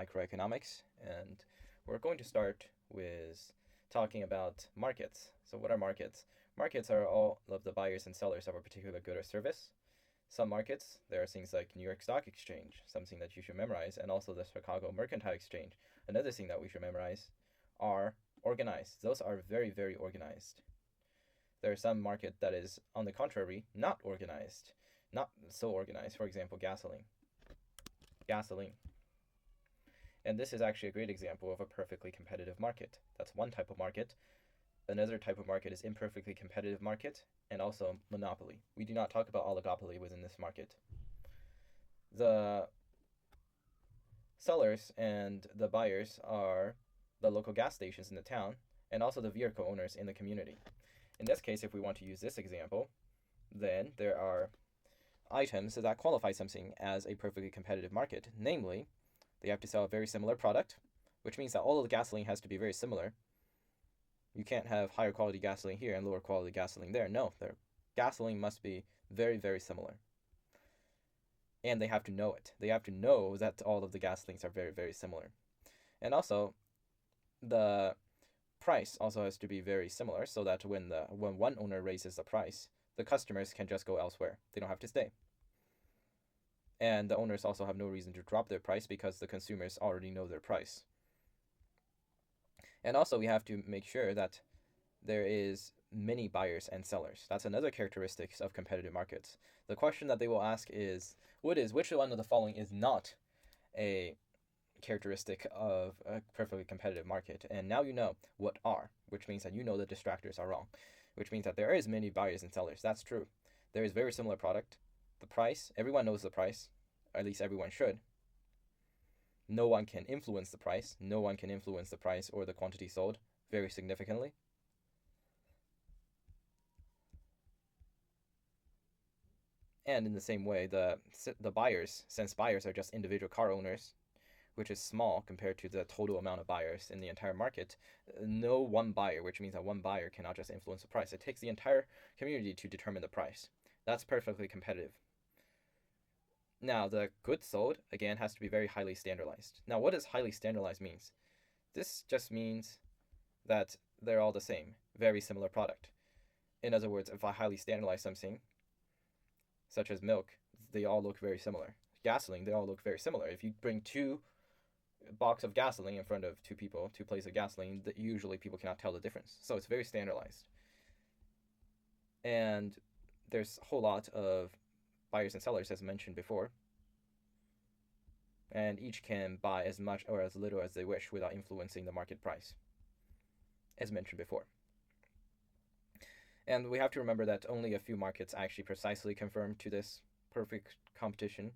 microeconomics, and we're going to start with talking about markets. So, what are markets? Markets are all of the buyers and sellers of a particular good or service. Some markets, there are things like New York Stock Exchange, something that you should memorize, and also the Chicago Mercantile Exchange, another thing that we should memorize, are organized. Those are very, very organized. There are some market that is, on the contrary, not organized, not so organized. For example, gasoline. Gasoline. And this is actually a great example of a perfectly competitive market. That's one type of market. Another type of market is imperfectly competitive market and also monopoly. We do not talk about oligopoly within this market. The sellers and the buyers are the local gas stations in the town and also the vehicle owners in the community. In this case, if we want to use this example, then there are items that qualify something as a perfectly competitive market. Namely, they have to sell a very similar product, which means that all of the gasoline has to be very similar. You can't have higher quality gasoline here and lower quality gasoline there. No, their gasoline must be very, very similar. And they have to know it. They have to know that all of the gasolines are very, very similar. And also, the price also has to be very similar so that when one owner raises the price, the customers can just go elsewhere. They don't have to stay. And the owners also have no reason to drop their price because the consumers already know their price. And also we have to make sure that there is many buyers and sellers. That's another characteristic of competitive markets. The question that they will ask is, which one of the following is not a characteristic of a perfectly competitive market? And now you know what are, which means that you know the distractors are wrong, which means that there is many buyers and sellers. That's true. There is very similar product. The price, everyone knows the price, at least everyone should. No one can influence the price. No one can influence the price or the quantity sold very significantly. And in the same way, the buyers, since buyers are just individual car owners, which is small compared to the total amount of buyers in the entire market, no one buyer, which means that one buyer cannot just influence the price. It takes the entire community to determine the price. That's perfectly competitive. Now, the goods sold, again, has to be very highly standardized. Now, what does highly standardized means? This just means that they're all the same, very similar product. In other words, if I highly standardize something, such as milk, they all look very similar. Gasoline, they all look very similar. If you bring two box of gasoline in front of two people, two plates of gasoline, usually people cannot tell the difference. So it's very standardized. And there's a whole lot of buyers and sellers, as mentioned before, and each can buy as much or as little as they wish without influencing the market price, as mentioned before. And we have to remember that only a few markets actually precisely conform to this perfect competition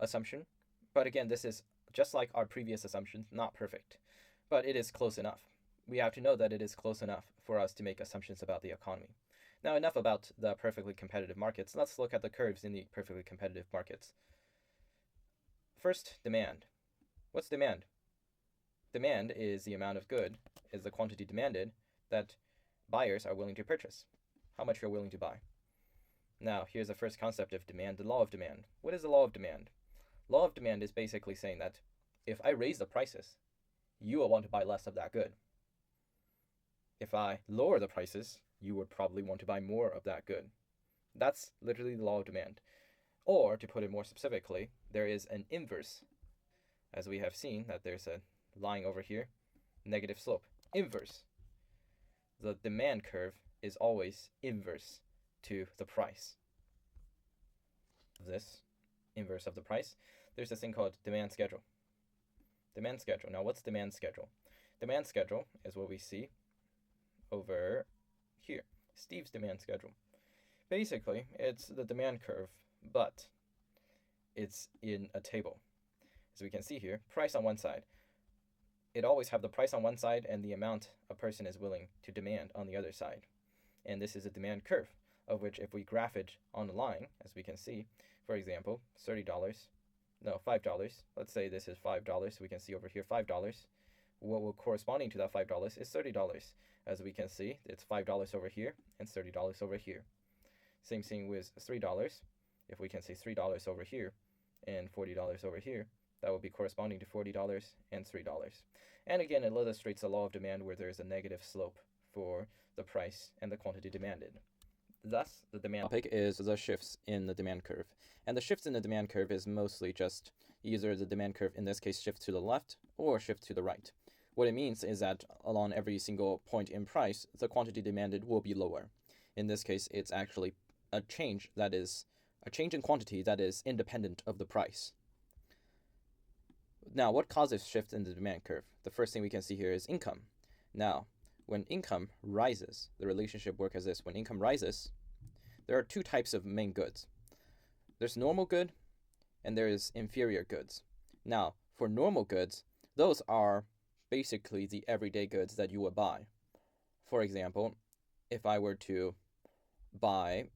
assumption. But again, this is just like our previous assumptions, not perfect, but it is close enough. We have to know that it is close enough for us to make assumptions about the economy. Now, enough about the perfectly competitive markets. Let's look at the curves in the perfectly competitive markets. First, demand. What's demand? Demand is the amount of good, is the quantity demanded that buyers are willing to purchase. How much you're willing to buy. Now, here's the first concept of demand, the law of demand. What is the law of demand? Law of demand is basically saying that if I raise the prices, you will want to buy less of that good. If I lower the prices, you would probably want to buy more of that good. That's literally the law of demand. Or, to put it more specifically, there is an inverse. As we have seen, that there's a line over here, negative slope. Inverse. The demand curve is always inverse to the price. This inverse of the price, there's this thing called demand schedule. Demand schedule. Now, what's demand schedule? Demand schedule is what we see over here. Steve's demand schedule. Basically, it's the demand curve, but it's in a table. As we can see here, price on one side. It always have the price on one side and the amount a person is willing to demand on the other side. And this is a demand curve, of which if we graph it on the line, as we can see, for example, $5. Let's say this is $5. We can see over here $5. What will corresponding to that $5 is $30. As we can see, it's $5 over here and $30 over here. Same thing with $3. If we can see $3 over here and $40 over here, That would be corresponding to $40 and $3. And again, it illustrates the law of demand where there is a negative slope for the price and the quantity demanded. Thus, the demand topic is the shifts in the demand curve. And the shifts in the demand curve is mostly just either the demand curve, in this case, shift to the left or shift to the right. What it means is that along every single point in price, the quantity demanded will be lower. In this case, it's actually a change in quantity that is independent of the price. Now, what causes shift in the demand curve? The first thing we can see here is income. Now, when income rises, the relationship works as this. When income rises, there are two types of main goods. There's normal good and there is inferior goods. Now, for normal goods, those are basically the everyday goods that you would buy. For example, if I were to buy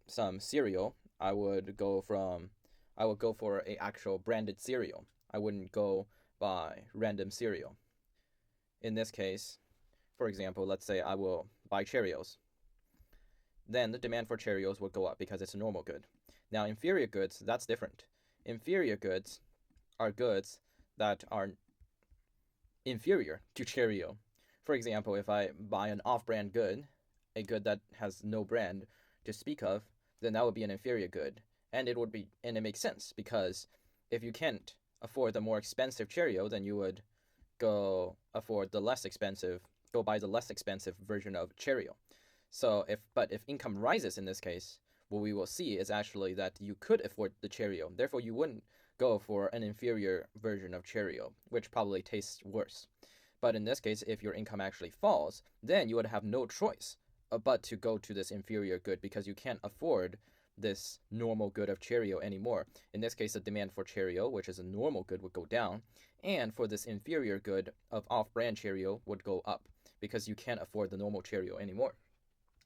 some cereal, I would go for a actual branded cereal. I wouldn't go buy random cereal. In this case, for example, let's say I will buy Cheerios. Then the demand for Cheerios would go up because it's a normal good. Now, inferior goods, that's different. Inferior goods are goods that are inferior to Cheerio. For example, if I buy an off-brand good, a good that has no brand to speak of, then that would be an inferior good. And it makes sense because if you can't afford the more expensive Cheerio, then you would go buy the less expensive version of Cheerio. But if income rises in this case, what we will see is actually that you could afford the Cheerio. Therefore, you wouldn't go for an inferior version of Cheerio, which probably tastes worse. But in this case, if your income actually falls, then you would have no choice but to go to this inferior good because you can't afford this normal good of Cheerio anymore. In this case, the demand for Cheerio, which is a normal good, would go down, and for this inferior good of off-brand Cheerio would go up because you can't afford the normal Cheerio anymore.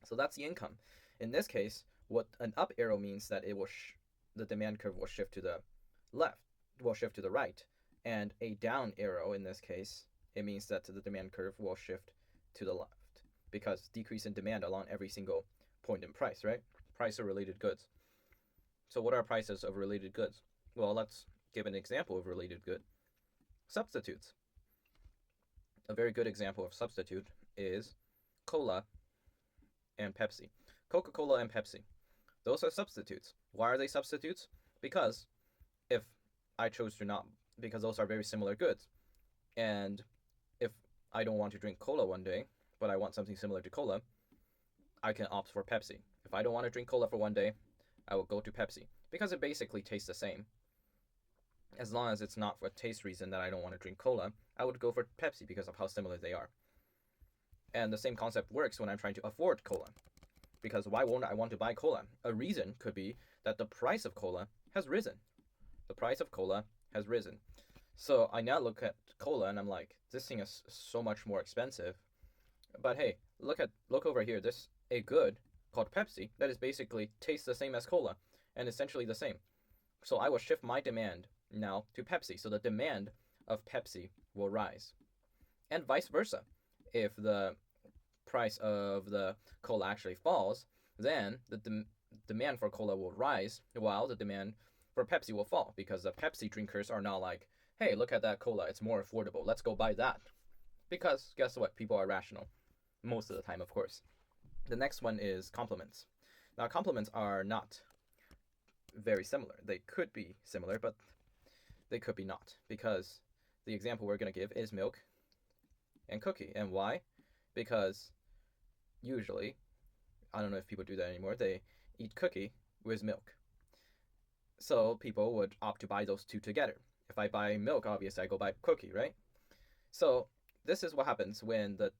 So that's the income. In this case, what an up arrow means that the demand curve will shift to the right, and a down arrow in this case, it means that the demand curve will shift to the left because decrease in demand along every single point in price, right? Price of related goods. So what are prices of related goods? Well, let's give an example of related good. Substitutes. A very good example of substitute is Cola and Pepsi. Coca-Cola and Pepsi. Those are substitutes. Why are they substitutes? Because those are very similar goods. And if I don't want to drink cola one day, but I want something similar to cola, I can opt for Pepsi. If I don't want to drink cola for one day, I will go to Pepsi because it basically tastes the same. As long as it's not for a taste reason that I don't want to drink cola, I would go for Pepsi because of how similar they are. And the same concept works when I'm trying to afford cola. Because why won't I want to buy cola? A reason could be that the price of cola has risen. The price of cola has risen. So I now look at cola and I'm like, this thing is so much more expensive. But hey, look over here. There's a good called Pepsi that is basically tastes the same as cola and essentially the same. So I will shift my demand now to Pepsi. So the demand of Pepsi will rise. And vice versa. If the price of the cola actually falls, then the demand for cola will rise while the demand for Pepsi will fall because the Pepsi drinkers are now like, hey, look at that cola. It's more affordable. Let's go buy that. Because guess what? People are rational. Most of the time, of course. The next one is complements. Now, complements are not very similar. They could be similar, but they could be not. Because the example we're going to give is milk and cookie. And why? Because usually, I don't know if people do that anymore, they eat cookie with milk. So people would opt to buy those two together. If I buy milk, obviously I go buy cookie, right? So this is what happens when the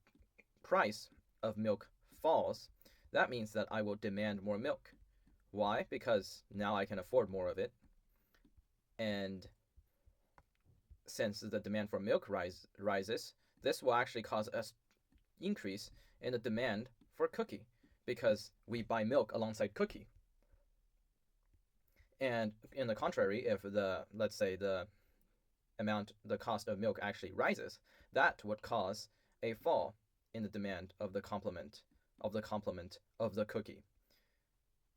price of milk falls. That means that I will demand more milk. Why? Because now I can afford more of it. And since the demand for milk rises, this will actually cause an increase in the demand for cookie because we buy milk alongside cookie. And in the contrary, if let's say the cost of milk actually rises, that would cause a fall in the demand of the complement of the cookie.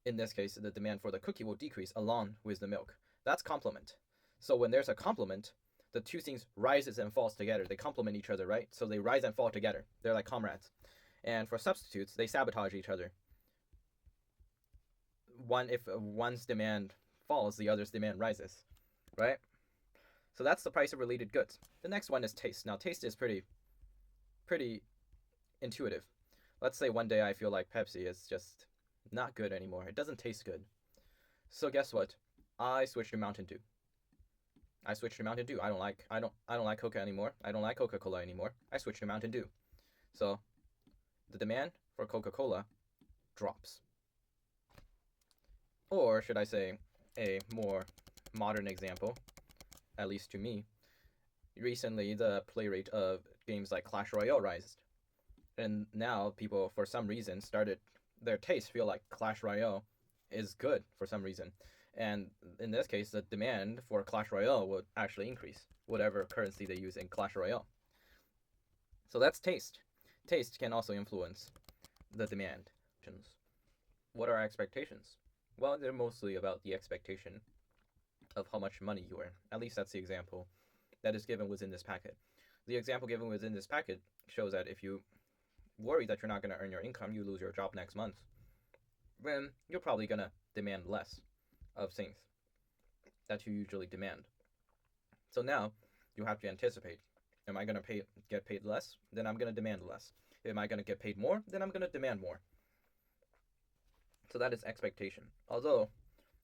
In this case, the demand for the cookie will decrease along with the milk. That's complement. So when there's a complement, the two things rises and falls together. They complement each other, right? So they rise and fall together. They're like comrades. And for substitutes, they sabotage each other. If one's demand falls, the other's demand rises, right? So that's the price of related goods. The next one is taste. Now taste is pretty intuitive. Let's say one day I feel like Pepsi is just not good anymore. It doesn't taste good. So guess what? I switch to Mountain Dew. I don't like Coca anymore. I don't like Coca-Cola anymore. I switch to Mountain Dew. So the demand for Coca-Cola drops. Or should I say a more modern example, at least to me, recently the play rate of games like Clash Royale rised. And now people, for some reason, their tastes feel like Clash Royale is good for some reason. And in this case, the demand for Clash Royale would actually increase, whatever currency they use in Clash Royale. So that's taste. Taste can also influence the demand. What are expectations? Well, they're mostly about the expectation of how much money you earn. At least that's the example that is given within this packet. The example given within this packet shows that if you worry that you're not going to earn your income, you lose your job next month, then you're probably going to demand less of things that you usually demand. So now you have to anticipate. Am I going to get paid less? Then I'm going to demand less. Am I going to get paid more? Then I'm going to demand more. So that is expectation. Although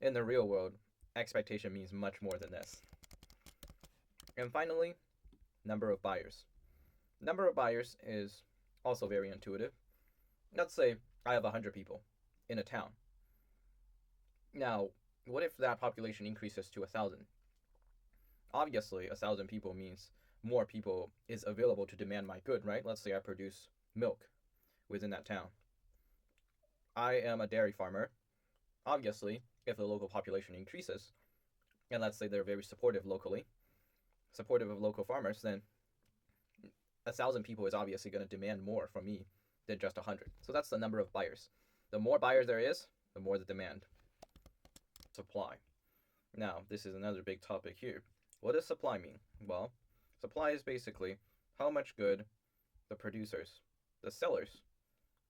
in the real world, expectation means much more than this. And finally, number of buyers. Number of buyers is also very intuitive. Let's say I have 100 people in a town. Now, what if that population increases to 1,000? Obviously, 1,000 people means more people is available to demand my good, right? Let's say I produce milk within that town. I am a dairy farmer. Obviously, if the local population increases, and let's say they're very supportive of local farmers, then 1,000 people is obviously going to demand more from me than just 100. So that's the number of buyers. The more buyers there is, the more the demand. Supply. Now, this is another big topic here. What does supply mean? Well, supply is basically how much good the producers, the sellers,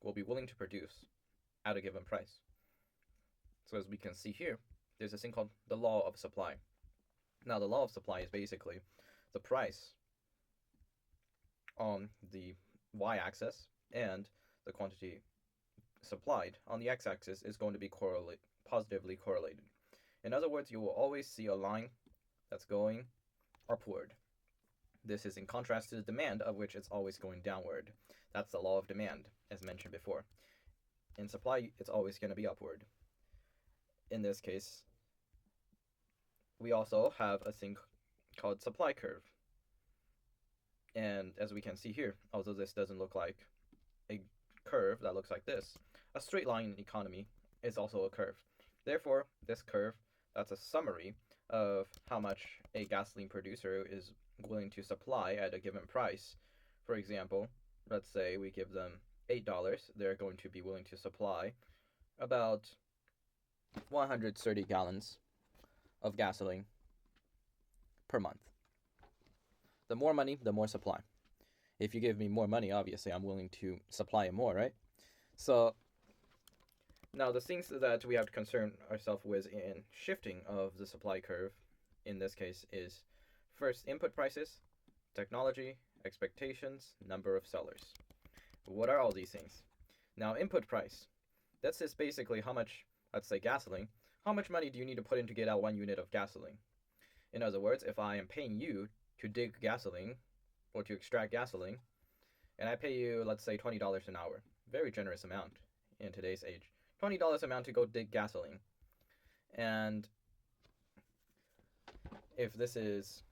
will be willing to produce at a given price. So as we can see here, there's this thing called the law of supply. Now, the law of supply is basically the price on the y-axis and the quantity supplied on the x-axis is going to be positively correlated. In other words, you will always see a line that's going upward. This is in contrast to the demand, of which it's always going downward. That's the law of demand, as mentioned before. In supply, it's always going to be upward. In this case, we also have a thing called supply curve. And as we can see here, although this doesn't look like a curve that looks like this, a straight line in economy is also a curve. Therefore, this curve, that's a summary of how much a gasoline producer is willing to supply at a given price. For example, let's say we give them $8, they're going to be willing to supply about 130 gallons of gasoline per month. The more money, the more supply. If you give me more money, obviously I'm willing to supply it more, right? So now the things that we have to concern ourselves with in shifting of the supply curve in this case is first input prices, technology, expectations, number of sellers. What are all these things? Now input price, that's just basically how much, let's say gasoline, how much money do you need to put in to get out 1 unit of gasoline? In other words, if I am paying you to dig gasoline or to extract gasoline, and I pay you, let's say, $20 an hour, very generous amount in today's age, $20 amount to go dig gasoline. And if this is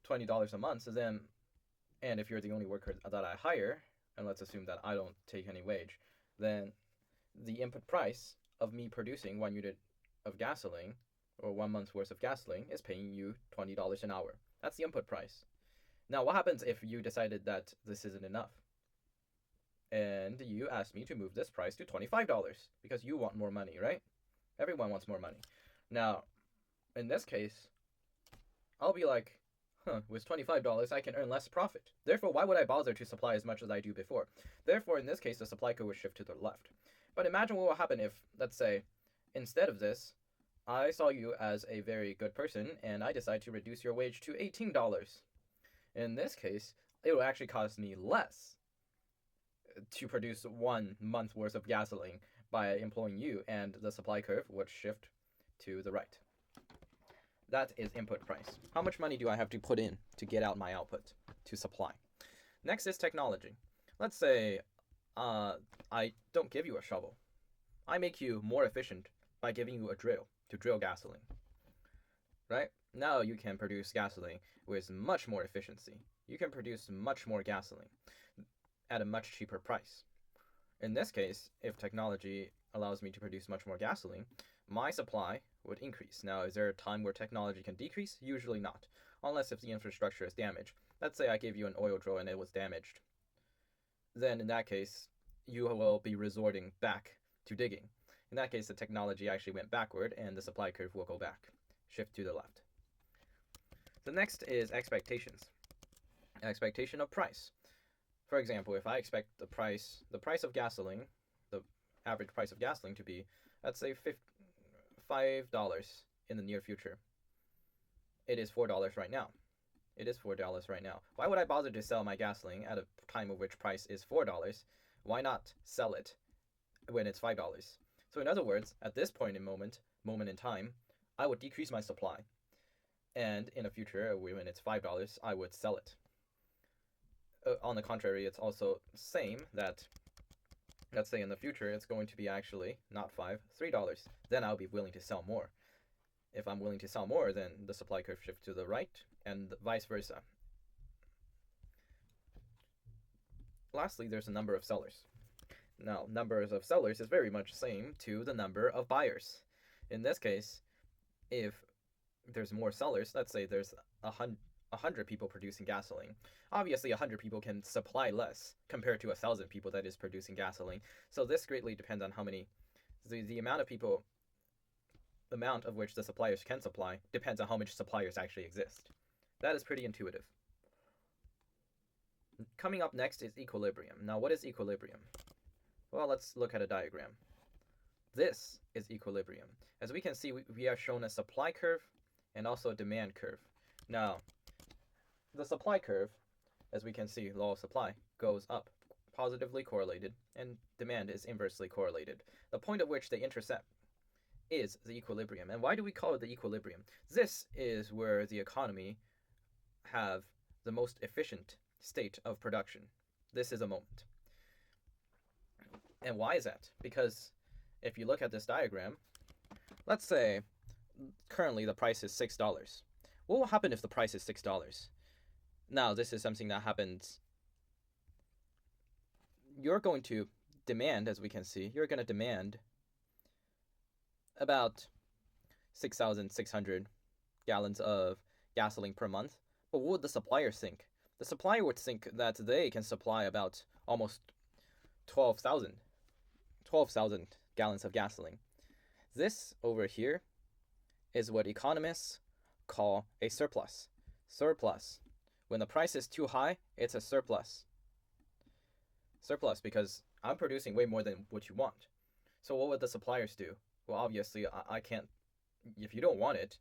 $20 a month, then, and if you're the only worker that I hire, and let's assume that I don't take any wage, then the input price of me producing 1 unit of gasoline or 1 month's worth of gasoline is paying you $20 an hour. That's the input price. Now, what happens if you decided that this isn't enough? And you asked me to move this price to $25 because you want more money, right? Everyone wants more money. Now, in this case, I'll be like, with $25, I can earn less profit. Therefore, why would I bother to supply as much as I do before? Therefore, in this case, the supply curve would shift to the left. But imagine what will happen if, let's say, instead of this, I saw you as a very good person and I decide to reduce your wage to $18. In this case, it will actually cost me less to produce 1 month worth of gasoline by employing you, and the supply curve would shift to the right. That is input price. How much money do I have to put in to get out my output, to supply? Next is technology. Let's say I don't give you a shovel. I make you more efficient by giving you a drill to drill gasoline. Right? Now you can produce gasoline with much more efficiency. You can produce much more gasoline at a much cheaper price. In this case, if technology allows me to produce much more gasoline, my supply would increase. Now, is there a time where technology can decrease? Usually not, unless if the infrastructure is damaged. Let's say I gave you an oil drill and it was damaged. Then in that case, you will be resorting back to digging. In that case, the technology actually went backward and the supply curve will go back, shift to the left. The next is expectations. Expectation of price. For example, if I expect the price of gasoline, the average price of gasoline to be, let's say, $5 in the near future. It is $4 right now. It is $4 right now. Why would I bother to sell my gasoline at a time of which price is $4? Why not sell it when it's $5? So in other words, at this point in moment in time, I would decrease my supply. And in the future, when it's $5, I would sell it. On the contrary, it's also same that, let's say in the future, it's going to be actually not $5, $3. Then I'll be willing to sell more. If I'm willing to sell more, then the supply curve shifts to the right, and vice versa. Lastly, there's a number of sellers. Now, numbers of sellers is very much the same to the number of buyers. In this case, if there's more sellers, let's say there's 100 people producing gasoline. Obviously, 100 people can supply less compared to 1,000 people that is producing gasoline. So this greatly depends on how many, the amount of people, the amount of which the suppliers can supply depends on how many suppliers actually exist. That is pretty intuitive. Coming up next is equilibrium. Now, what is equilibrium? Well, let's look at a diagram. This is equilibrium. As we can see, we are shown a supply curve and also a demand curve. Now, the supply curve, as we can see, law of supply, goes up, positively correlated, and demand is inversely correlated. The point at which they intersect is the equilibrium. And why do we call it the equilibrium? This is where the economy have the most efficient state of production. This is a moment. And why is that? Because if you look at this diagram, let's say currently the price is $6. What will happen if the price is $6? Now, this is something that happens. You're going to demand, as we can see, you're going to demand about 6,600 gallons of gasoline per month. But what would the supplier think? The supplier would think that they can supply about almost 12,000 gallons of gasoline. This over here is what economists call a surplus. Surplus. When the price is too high, it's a surplus. Surplus because I'm producing way more than what you want. So what would the suppliers do? Well, obviously, I can't. If you don't want it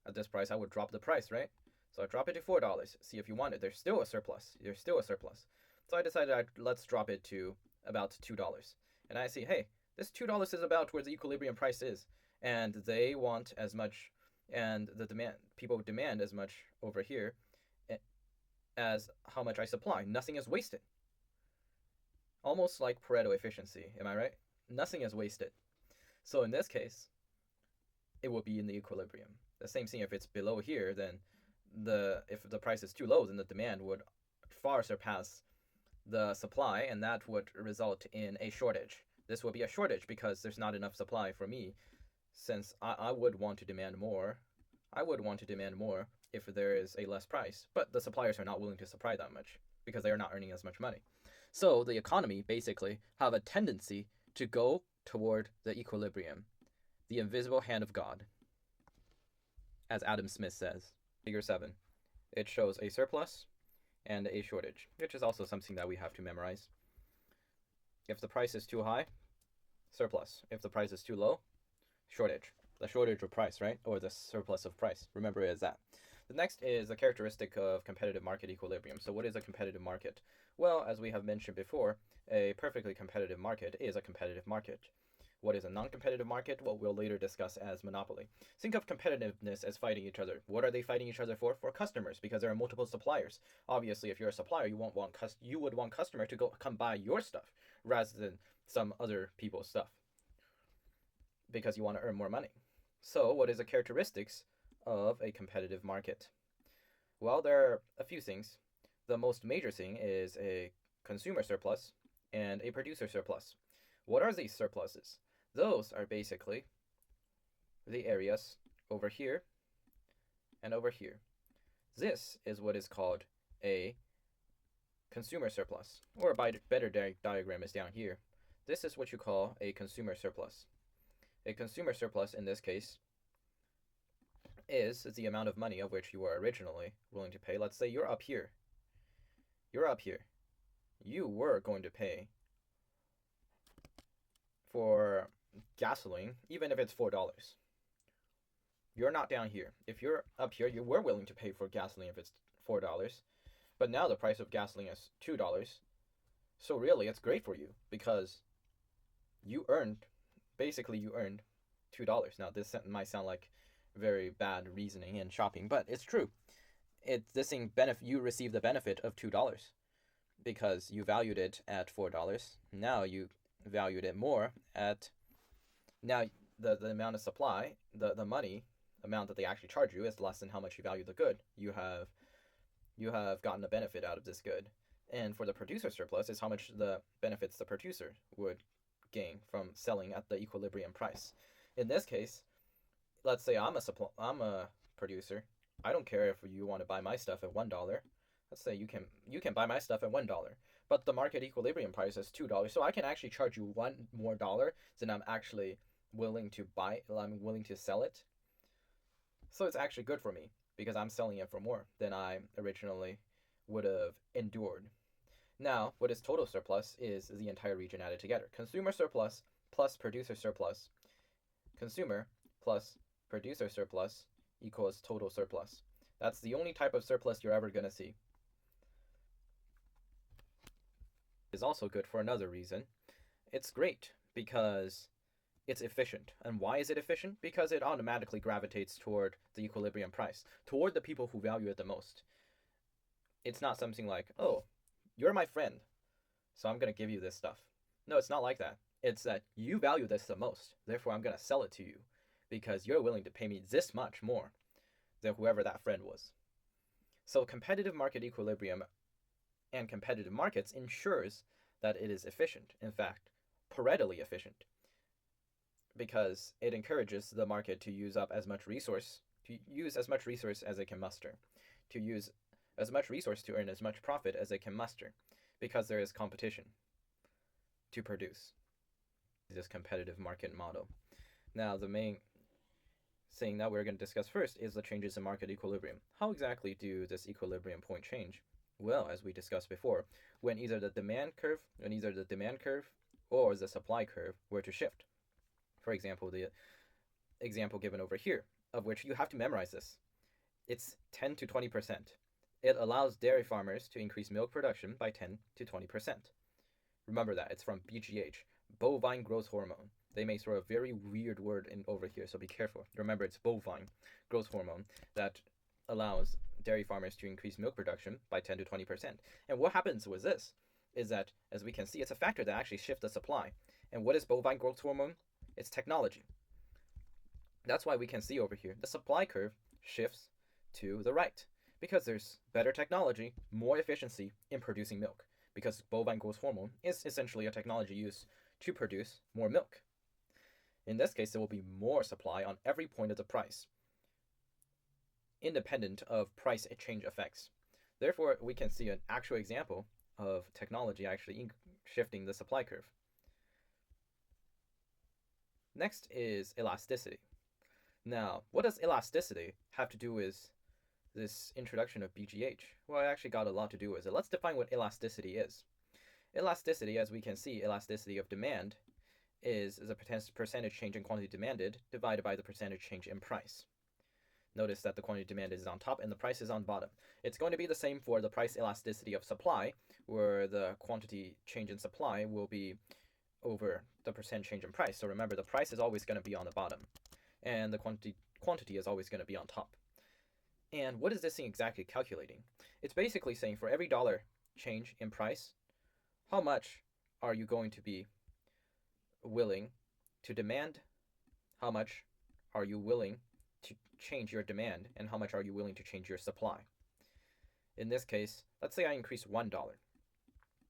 at this price, I would drop the price, right? So I drop it to $4. See if you want it. There's still a surplus. So I decided let's drop it to about $2. And I see, hey, this $2 is about where the equilibrium price is. And they want as much, and people demand as much over here as how much I supply. Nothing is wasted. Almost like Pareto efficiency, am I right? Nothing is wasted. So in this case, it will be in the equilibrium. The same thing if it's below here, then if the price is too low, then the demand would far surpass the supply, and that would result in a shortage. This will be a shortage because there's not enough supply for me, since I would want to demand more. I would want to demand more if there is a less price, but the suppliers are not willing to supply that much because they are not earning as much money. So the economy basically have a tendency to go toward the equilibrium, the invisible hand of God, as Adam Smith says. Figure 7. It shows a surplus and a shortage, which is also something that we have to memorize. If the price is too high, surplus. If the price is too low, shortage. The shortage of price, right? Or the surplus of price. Remember it as that. The next is a characteristic of competitive market equilibrium. So what is a competitive market? Well, as we have mentioned before, a perfectly competitive market is a competitive market. What is a non-competitive market? Well, we'll later discuss as monopoly. Think of competitiveness as fighting each other. What are they fighting each other for? For customers, because there are multiple suppliers. Obviously, if you're a supplier, you would want customer to come buy your stuff rather than some other people's stuff, because you want to earn more money. So, what is the characteristics of a competitive market? Well, there are a few things. The most major thing is a consumer surplus and a producer surplus. What are these surpluses? Those are basically the areas over here and over here. This is what is called a consumer surplus, or a better diagram is down here. This is what you call a consumer surplus. A consumer surplus in this case is the amount of money of which you were originally willing to pay. Let's say you're up here. You're up here. You were going to pay for gasoline, even if it's $4. You're not down here. If you're up here, you were willing to pay for gasoline if it's $4, but now the price of gasoline is $2. So really, it's great for you because you earned $2. Now this might sound like very bad reasoning in shopping, but it's true. You receive the benefit of $2 because you valued it at $4. Now you valued it more at now the amount of supply, the money amount that they actually charge you is less than how much you value the good. You have gotten a benefit out of this good. And for the producer surplus is how much the benefits the producer would gain from selling at the equilibrium price. In this case, let's say I'm a producer. I don't care if you want to buy my stuff at $1. Let's say you can buy my stuff at $1, but the market equilibrium price is $2, so I can actually charge you $1 more than I'm actually willing to sell it. So it's actually good for me because I'm selling it for more than I originally would have endured. Now, what is total surplus is the entire region added together. Consumer surplus plus producer surplus. Consumer plus producer surplus equals total surplus. That's the only type of surplus you're ever going to see. It's also good for another reason. It's great because it's efficient. And why is it efficient? Because it automatically gravitates toward the equilibrium price, toward the people who value it the most. It's not something like, oh, you're my friend, so I'm going to give you this stuff. No, it's not like that. It's that you value this the most, therefore I'm going to sell it to you because you're willing to pay me this much more than whoever that friend was. So competitive market equilibrium and competitive markets ensures that it is efficient, in fact, Paretally efficient, because it encourages the market to use as much resource as it can muster, to use as much resource to earn as much profit as it can muster, because there is competition to produce this competitive market model. Now, the main thing that we're going to discuss first is the changes in market equilibrium. How exactly do this equilibrium point change? Well, as we discussed before, when either the demand curve or the supply curve were to shift. For example, the example given over here, of which you have to memorize this. It's 10 to 20%. It allows dairy farmers to increase milk production by 10 to 20%. Remember that. It's from BGH, bovine growth hormone. They may throw a very weird word in over here, so be careful. Remember, it's bovine growth hormone that allows dairy farmers to increase milk production by 10 to 20%. And what happens with this is that, as we can see, it's a factor that actually shifts the supply. And what is bovine growth hormone? It's technology. That's why we can see over here the supply curve shifts to the right, because there's better technology, more efficiency in producing milk, because bovine growth hormone is essentially a technology used to produce more milk. In this case, there will be more supply on every point of the price, independent of price change effects. Therefore, we can see an actual example of technology actually shifting the supply curve. Next is elasticity. Now, what does elasticity have to do with this introduction of BGH? Well, it actually got a lot to do with it. Let's define what elasticity is. Elasticity, as we can see, elasticity of demand is a percentage change in quantity demanded divided by the percentage change in price. Notice that the quantity demanded is on top and the price is on bottom. It's going to be the same for the price elasticity of supply, where the quantity change in supply will be over the percent change in price. So remember, the price is always going to be on the bottom, and the quantity is always going to be on top. And what is this thing exactly calculating? It's basically saying for every dollar change in price, how much are you going to be willing to demand? How much are you willing to change your demand, and how much are you willing to change your supply? In this case, let's say I increase $1.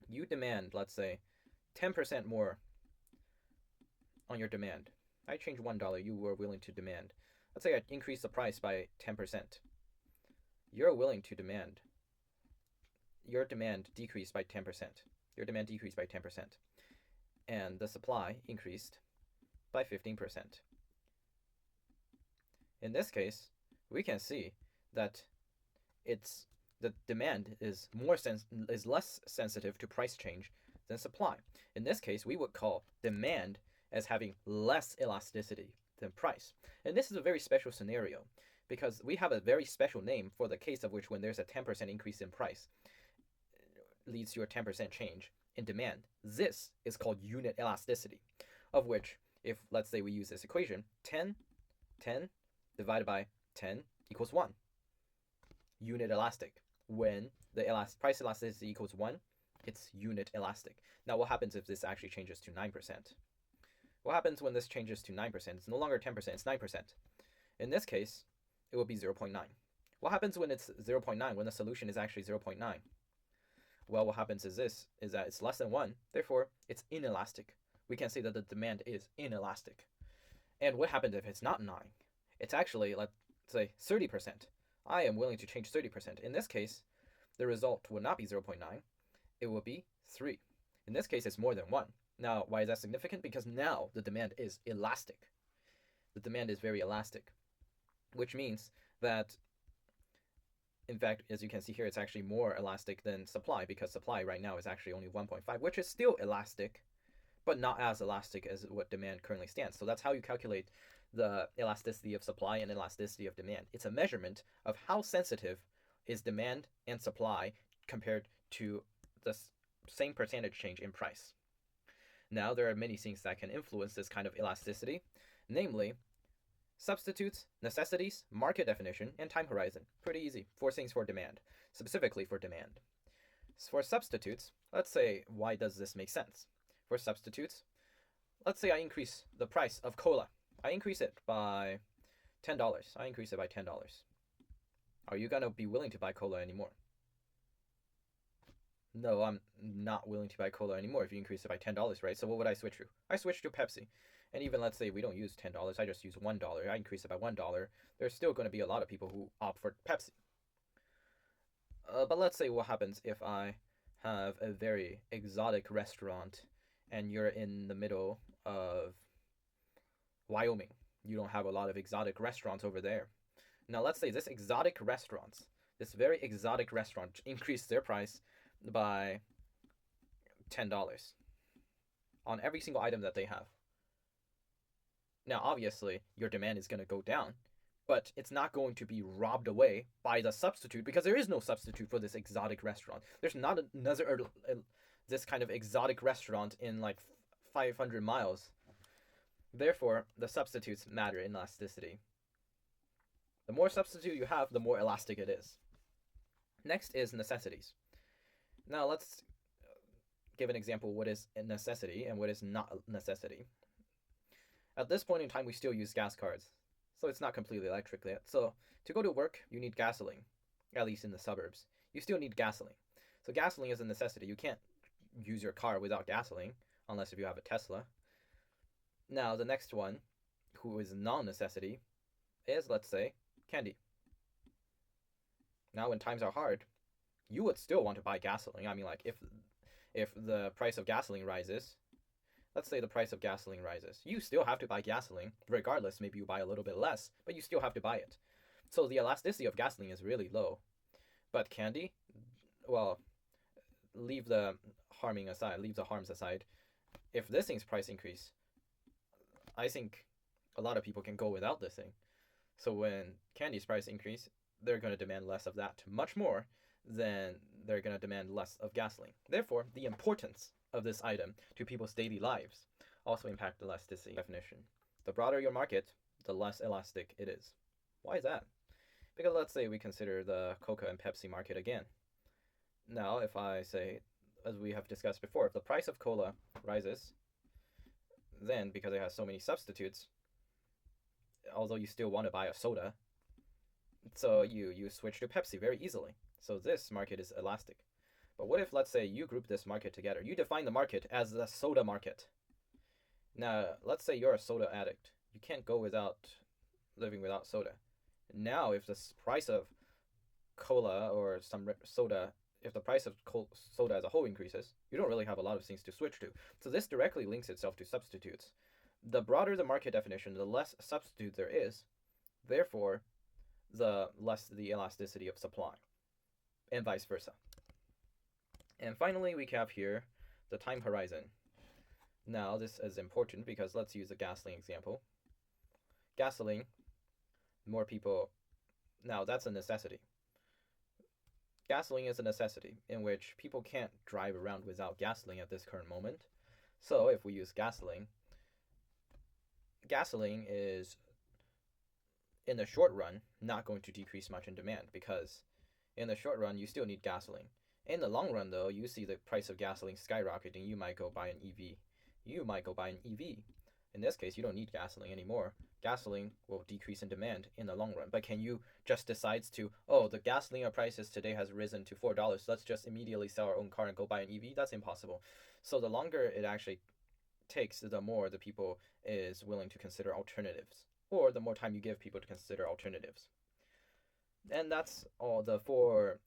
You demand, let's say, 10% more on your demand. I change $1, you were willing to demand. Let's say I increase the price by 10%. You're willing to demand. Your demand decreased by 10%. Your demand decreased by 10%. And the supply increased by 15%. In this case, we can see that the demand is less sensitive to price change than supply. In this case, we would call demand as having less elasticity than price. And this is a very special scenario because we have a very special name for the case of which when there's a 10% increase in price leads to a 10% change in demand. This is called unit elasticity, of which, if let's say we use this equation, 10 divided by 10 equals 1. Unit elastic. When the price elasticity equals 1, it's unit elastic. Now what happens if this actually changes to 9%? What happens when this changes to 9%? It's no longer 10%, it's 9%. In this case, it will be 0.9. What happens when it's 0.9, when the solution is actually 0.9? Well, what happens is that it's less than 1, therefore it's inelastic. We can say that the demand is inelastic. And what happens if it's not 9? It's actually, let's say, 30%. I am willing to change 30%. In this case, the result will not be 0.9, it will be 3. In this case, it's more than 1. Now, why is that significant? Because now the demand is elastic. The demand is very elastic, which means that, in fact, as you can see here, it's actually more elastic than supply, because supply right now is actually only 1.5, which is still elastic, but not as elastic as what demand currently stands. So that's how you calculate the elasticity of supply and elasticity of demand. It's a measurement of how sensitive is demand and supply compared to the same percentage change in price. Now, there are many things that can influence this kind of elasticity, namely substitutes, necessities, market definition, and time horizon. Pretty easy. 4 things for demand, specifically for demand. For substitutes, let's say, why does this make sense? For substitutes, let's say I increase the price of cola. I increase it by $10. I increase it by $10. Are you going to be willing to buy cola anymore? No, I'm not willing to buy cola anymore if you increase it by $10, right? So what would I switch to? I switch to Pepsi. And even let's say we don't use $10, I just use $1. I increase it by $1. There's still going to be a lot of people who opt for Pepsi. But let's say what happens if I have a very exotic restaurant and you're in the middle of Wyoming. You don't have a lot of exotic restaurants over there. Now let's say this very exotic restaurant increased their price by $10 on every single item that they have. Now obviously your demand is going to go down, but it's not going to be robbed away by the substitute, because there is no substitute for this exotic restaurant. There's not another this kind of exotic restaurant in like 500 miles. Therefore, the substitutes matter in elasticity. The more substitute you have, the more elastic it is. Next is necessities. Now let's give an example what is a necessity and what is not a necessity. At this point in time, we still use gas cars, so it's not completely electric yet. So to go to work, you need gasoline, at least in the suburbs. You still need gasoline. So gasoline is a necessity. You can't use your car without gasoline, unless if you have a Tesla. Now, the next one, who is non-necessity, is, let's say, candy. Now, when times are hard, you would still want to buy gasoline. I mean, like, if the price of gasoline rises, let's say the price of gasoline rises, you still have to buy gasoline, regardless. Maybe you buy a little bit less, but you still have to buy it. So the elasticity of gasoline is really low. But candy, well, leave the leave the harms aside. If this thing's price increase, I think a lot of people can go without this thing. So when candy's price increase, they're going to demand less of that, much more than they're going to demand less of gasoline. Therefore, the importance of this item to people's daily lives also impact elasticity definition. The broader your market, the less elastic it is. Why is that? Because let's say we consider the Coca and Pepsi market again. Now, if I say, as we have discussed before, if the price of cola rises, then because it has so many substitutes, although you still want to buy a soda, so you switch to Pepsi very easily. So this market is elastic. But what if, let's say, you group this market together? You define the market as the soda market. Now, let's say you're a soda addict. You can't go without living without soda. Now, if the price of cola or some soda, if the price of soda as a whole increases, you don't really have a lot of things to switch to. So this directly links itself to substitutes. The broader the market definition, the less substitute there is. Therefore, the less the elasticity of supply, and vice versa. And finally, we have here the time horizon. Now, this is important because let's use a gasoline example. Gasoline, more people, now that's a necessity. Gasoline is a necessity in which people can't drive around without gasoline at this current moment. So if we use gasoline, gasoline is, in the short run, not going to decrease much in demand because in the short run, you still need gasoline. In the long run, though, you see the price of gasoline skyrocketing, you might go buy an EV. In this case, you don't need gasoline anymore. Gasoline will decrease in demand in the long run. But can you just decide to, oh, the gasoline prices today has risen to $4, let's just immediately sell our own car and go buy an EV? That's impossible. So the longer it actually takes, the more the people is willing to consider alternatives, or the more time you give people to consider alternatives. And that's all the 4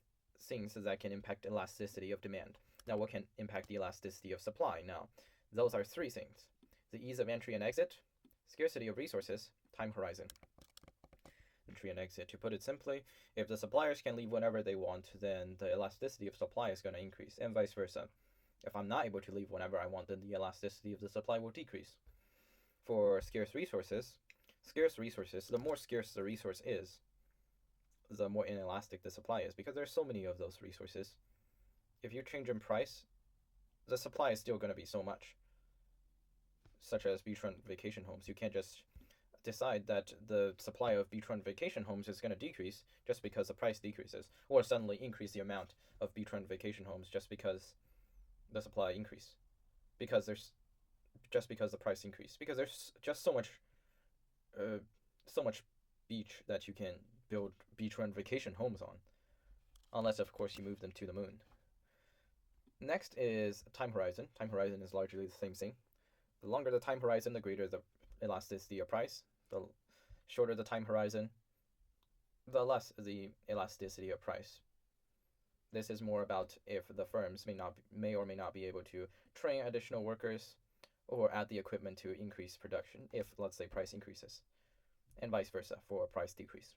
things that can impact elasticity of demand. Now, what can impact the elasticity of supply? Now, those are 3 things: the ease of entry and exit, scarcity of resources, time horizon. Entry and exit. To put it simply, if the suppliers can leave whenever they want, then the elasticity of supply is going to increase, and vice versa. If I'm not able to leave whenever I want, then the elasticity of the supply will decrease. For scarce resources, the more scarce the resource is, the more inelastic the supply is, because there's so many of those resources. If you change in price, the supply is still going to be so much. Such as beachfront vacation homes, you can't just decide that the supply of beachfront vacation homes is going to decrease just because the price decreases, or suddenly increase the amount of beachfront vacation homes just because the supply increase, because the price increase, because there's just so much beach that you can build beachfront vacation homes on, unless of course you move them to the moon. Next is time horizon. Time horizon is largely the same thing. The longer the time horizon, the greater the elasticity of price. The shorter the time horizon, the less the elasticity of price. This is more about if the firms may or may not be able to train additional workers or add the equipment to increase production if, let's say, price increases, and vice versa for a price decrease.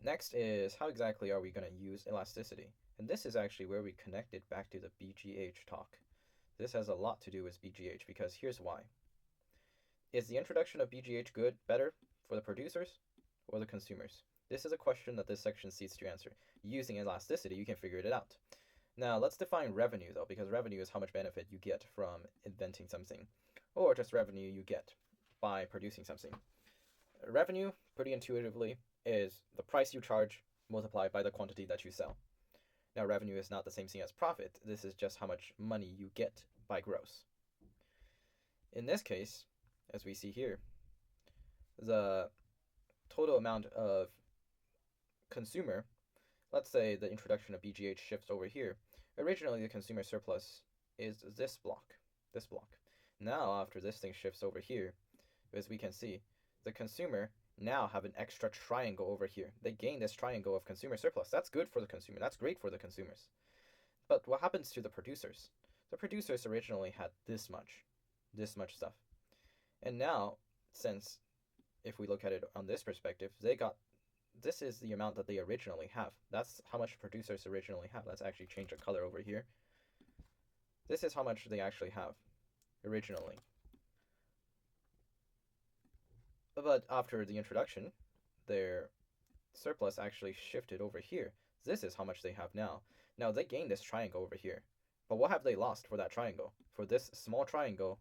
Next is how exactly are we going to use elasticity? And this is actually where we connect it back to the BGH talk. This has a lot to do with BGH because here's why. Is the introduction of BGH better for the producers or the consumers? This is a question that this section seeks to answer. Using elasticity, you can figure it out. Now, let's define revenue, though, because revenue is how much benefit you get from inventing something, or just revenue you get by producing something. Revenue, pretty intuitively, is the price you charge multiplied by the quantity that you sell. Now, revenue is not the same thing as profit. This is just how much money you get by gross. In this case, as we see here, the total amount of consumer, let's say the introduction of BGH shifts over here. Originally, the consumer surplus is this block. Now, after this thing shifts over here, as we can see, the consumer now have an extra triangle over here. They gain this triangle of consumer surplus. That's good for the consumer. That's great for the consumers. But what happens to the producers? The producers originally had this much stuff. And now, since if we look at it on this perspective, this is the amount that they originally have. That's how much producers originally have. Let's actually change the color over here. This is how much they actually have originally. But after the introduction, their surplus actually shifted over here. This is how much they have now. Now they gained this triangle over here. But what have they lost for that triangle? For this small triangle,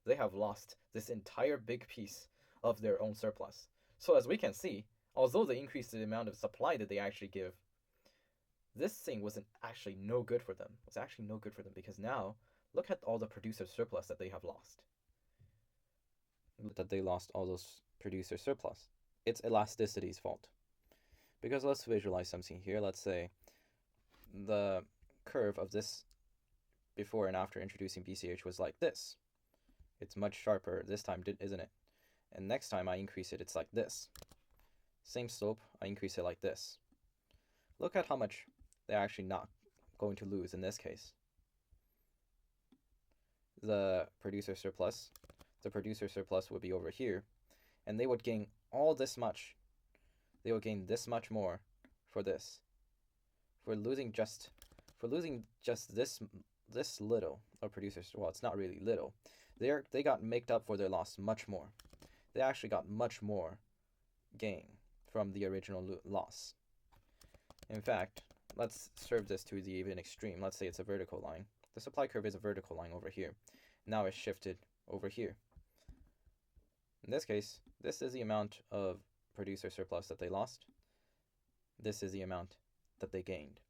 they have lost this entire big piece of their own surplus. So as we can see, although they increased the amount of supply that they actually give, this thing wasn't actually no good for them. It's actually no good for them because now look at all the producer surplus that they have lost. That they lost all those producer surplus. It's elasticity's fault. Because let's visualize something here. Let's say the curve of this before and after introducing BCH was like this. It's much sharper this time, isn't it? And next time I increase it, it's like this. Same slope, I increase it like this. Look at how much they're actually not going to lose in this case. The producer surplus would be over here, and they would gain all this much. They would gain this much more for this. For losing just this little of producers, well, it's not really little. They got made up for their loss much more. They actually got much more gain from the original loss. In fact, let's serve this to the even extreme. Let's say it's a vertical line. The supply curve is a vertical line over here. Now it's shifted over here. In this case, this is the amount of producer surplus that they lost. This is the amount that they gained.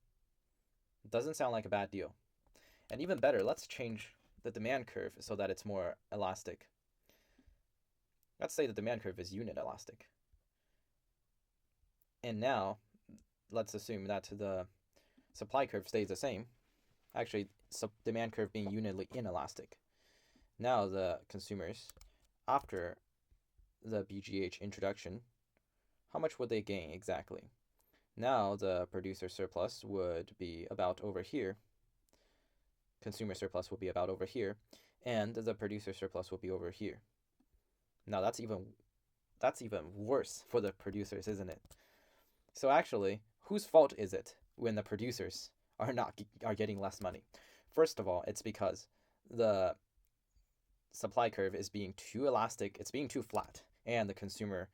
Doesn't sound like a bad deal. And even better, let's change the demand curve so that it's more elastic. Let's say the demand curve is unit elastic. And now, let's assume that the supply curve stays the same. Actually, demand curve being unitly inelastic. Now the consumers, after the BGH introduction, how much would they gain exactly? Now the producer surplus would be about over here. Consumer surplus will be about over here, and the producer surplus will be over here. Now that's even worse for the producers, isn't it? So actually, whose fault is it when the producers are getting less money? First of all, it's because the supply curve is being too elastic, it's being too flat, and the consumer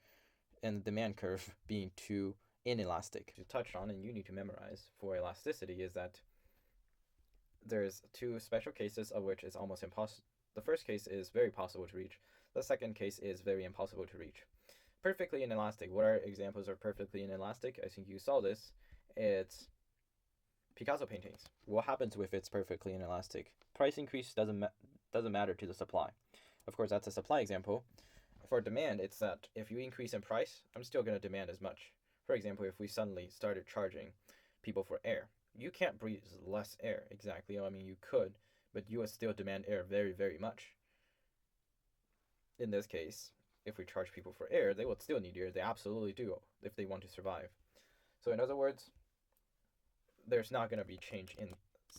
and the demand curve being too inelastic. To touch on and you need to memorize for elasticity is that there's two special cases of which it's almost impossible. The first case is very possible to reach. The second case is very impossible to reach. Perfectly inelastic. What are examples of perfectly inelastic? I think you saw this. It's Picasso paintings. What happens if it's perfectly inelastic? Price increase doesn't matter to the supply. Of course, that's a supply example. For demand, it's that if you increase in price, I'm still going to demand as much. For example, if we suddenly started charging people for air, you can't breathe less air exactly. I mean, you could, but you would still demand air very, very much. In this case, if we charge people for air, they would still need air. They absolutely do if they want to survive. So in other words, there's not going to be change in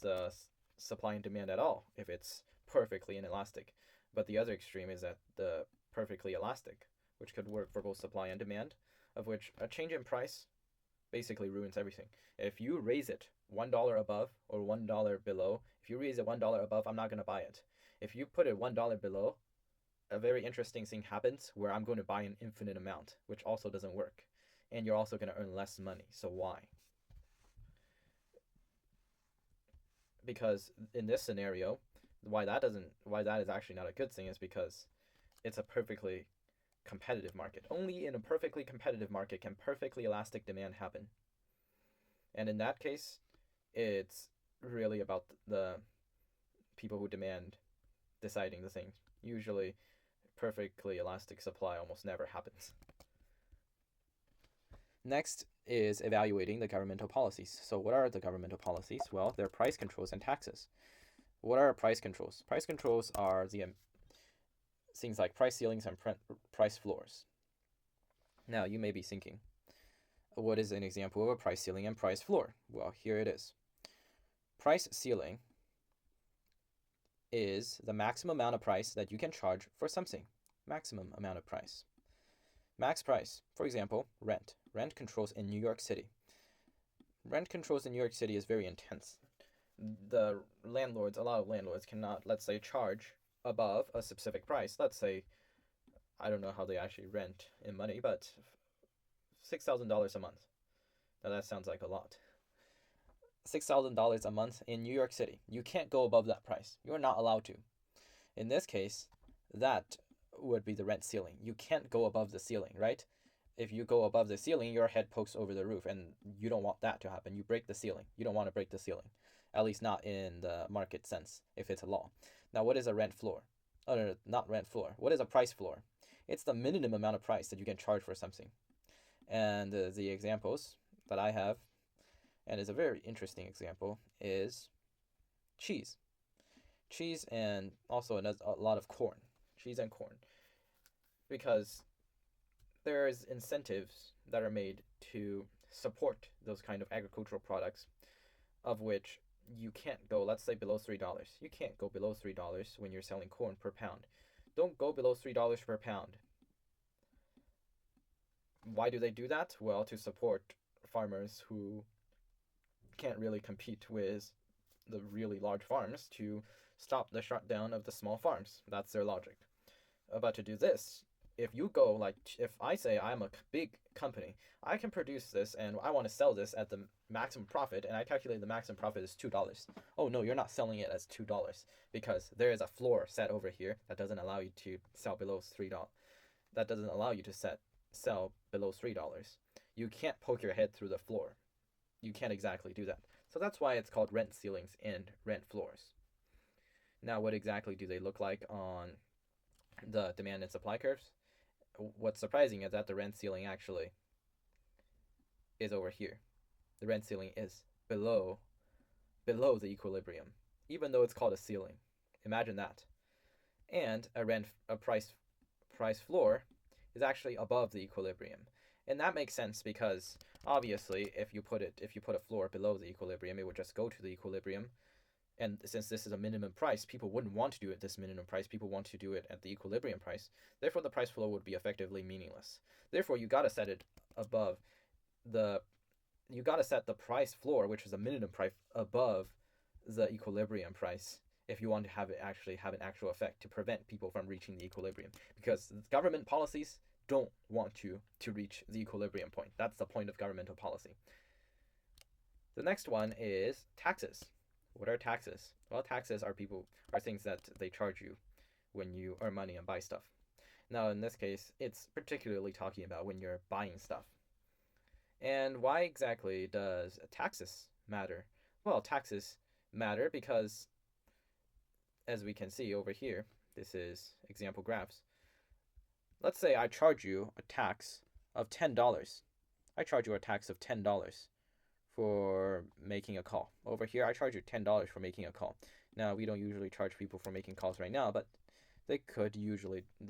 the supply and demand at all if it's perfectly inelastic. But the other extreme is that the perfectly elastic, which could work for both supply and demand, of which a change in price basically ruins everything. If you raise it $1 above or $1 below, if you raise it $1 above, I'm not going to buy it. If you put it $1 below, a very interesting thing happens where I'm going to buy an infinite amount, which also doesn't work. And you're also going to earn less money. So why? Because in this scenario, why that is actually not a good thing is because it's a perfectly competitive market. Only in a perfectly competitive market can perfectly elastic demand happen. And in that case, it's really about the people who demand deciding the thing. Usually, perfectly elastic supply almost never happens. Next is evaluating the governmental policies. So what are the governmental policies? Well, they're price controls and taxes. What are price controls? Price controls are the things like price ceilings and price floors. Now, you may be thinking, what is an example of a price ceiling and price floor? Well, here it is. Price ceiling is the maximum amount of price that you can charge for something. Maximum amount of price. Max price. For example, rent. Rent controls in New York City. Rent controls in New York City is very intense. The landlords, a lot of landlords cannot, let's say, charge above a specific price. Let's say, I don't know how they actually rent in money, but $6,000 a month. Now that sounds like a lot. $6,000 a month in New York City. You can't go above that price. You're not allowed to. In this case, that would be the rent ceiling. You can't go above the ceiling, right? If you go above the ceiling, your head pokes over the roof, and you don't want that to happen. You break the ceiling. You don't want to break the ceiling, at least not in the market sense, if it's a law. Now, what is a rent floor? Oh, no, not rent floor. What is a price floor? It's the minimum amount of price that you can charge for something. And the examples that I have, and is a very interesting example, is cheese. Cheese and also a lot of corn. Cheese and corn. Because there's incentives that are made to support those kind of agricultural products, of which you can't go, let's say, below $3. You can't go below $3 when you're selling corn per pound. Don't go below $3 per pound. Why do they do that? Well, to support farmers who can't really compete with the really large farms, to stop the shutdown of the small farms. That's their logic. But to do this, if you go, like, if I say I'm a big company, I can produce this and I want to sell this at the maximum profit, and I calculate the maximum profit is $2. Oh no, you're not selling it as $2 because there is a floor set over here that doesn't allow you to sell below $3. That doesn't allow you to sell below $3. You can't poke your head through the floor. You can't exactly do that. So that's why it's called rent ceilings and rent floors. Now, what exactly do they look like on the demand and supply curves? What's surprising is that the rent ceiling actually is over here. The rent ceiling is below the equilibrium, even though it's called a ceiling. Imagine that. And a price floor is actually above the equilibrium. And that makes sense because obviously if you put a floor below the equilibrium, it would just go to the equilibrium. And since this is a minimum price, people wouldn't want to do it at this minimum price. People want to do it at the equilibrium price. Therefore, the price floor would be effectively meaningless. Therefore, you gotta set it above you gotta set the price floor, which is a minimum price, above the equilibrium price if you want to have it actually have an actual effect to prevent people from reaching the equilibrium. Because government policies don't want you to reach the equilibrium point. That's the point of governmental policy. The next one is taxes. What are taxes? Well, taxes are things that they charge you when you earn money and buy stuff. Now, in this case, it's particularly talking about when you're buying stuff. And why exactly does taxes matter? Well, taxes matter because, as we can see over here, this is example graphs. Let's say I charge you a tax of $10. I charge you a tax of $10 for making a call. Over here, I charge you $10 for making a call. Now, we don't usually charge people for making calls right now, but they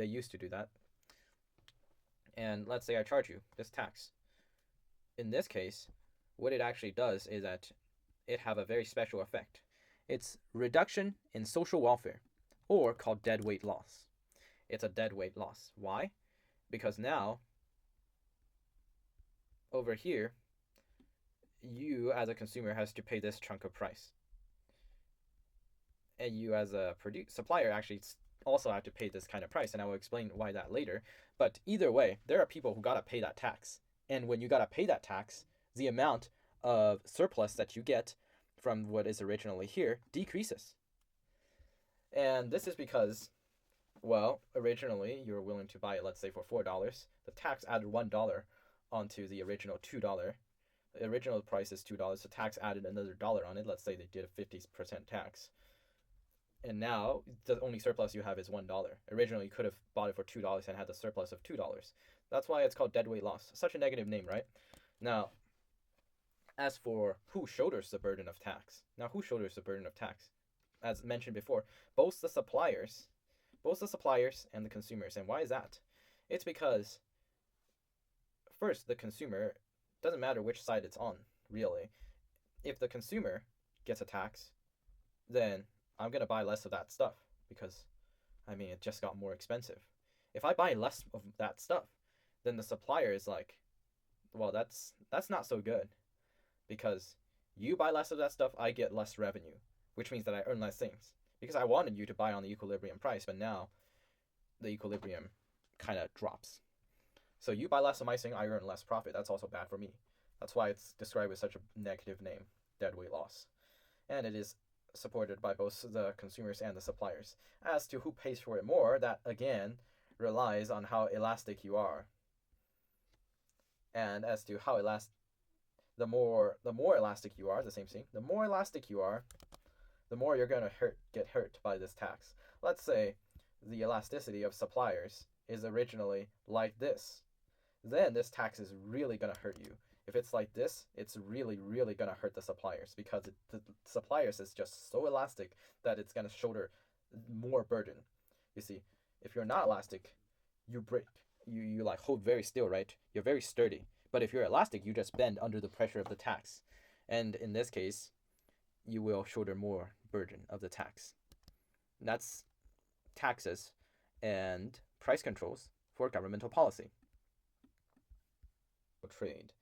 used to do that. And let's say I charge you this tax. In this case, what it actually does is that it have a very special effect. It's reduction in social welfare, or called deadweight loss. It's a deadweight loss. Why? Because now, over here, you as a consumer has to pay this chunk of price. And you as a supplier actually also have to pay this kind of price, and I will explain why that later. But either way, there are people who gotta pay that tax. And when you gotta pay that tax, the amount of surplus that you get from what is originally here decreases. And this is because, well, originally you were willing to buy it, let's say, for $4. The tax added $1 onto the original $2. The original price is $2. The tax added another $1 on it. Let's say they did a 50% tax. And now the only surplus you have is $1. Originally, you could have bought it for $2 and had the surplus of $2. That's why it's called deadweight loss. Such a negative name, right? Now, as for who shoulders the burden of tax. Now, who shoulders the burden of tax? As mentioned before, both the suppliers and the consumers. And why is that? It's because, first, the consumer, doesn't matter which side it's on, really. If the consumer gets a tax, then I'm going to buy less of that stuff because, it just got more expensive. If I buy less of that stuff, then the supplier is like, well, that's not so good, because you buy less of that stuff, I get less revenue, which means that I earn less things. Because I wanted you to buy on the equilibrium price, but now the equilibrium kind of drops. So you buy less of my thing, I earn less profit. That's also bad for me. That's why it's described with such a negative name, deadweight loss. And it is supported by both the consumers and the suppliers. As to who pays for it more, that again relies on how elastic you are. And as to how the more elastic you are, the same thing. The more elastic you are, the more you're gonna get hurt by this tax. Let's say the elasticity of suppliers is originally like this. Then this tax is really gonna hurt you. If it's like this, it's really, really gonna hurt the suppliers, because the suppliers is just so elastic that it's gonna shoulder more burden. You see, if you're not elastic, you break. You like hold very still, right? You're very sturdy. But if you're elastic, you just bend under the pressure of the tax. And in this case, you will shoulder more burden of the tax. That's taxes and price controls for governmental policy. Trade.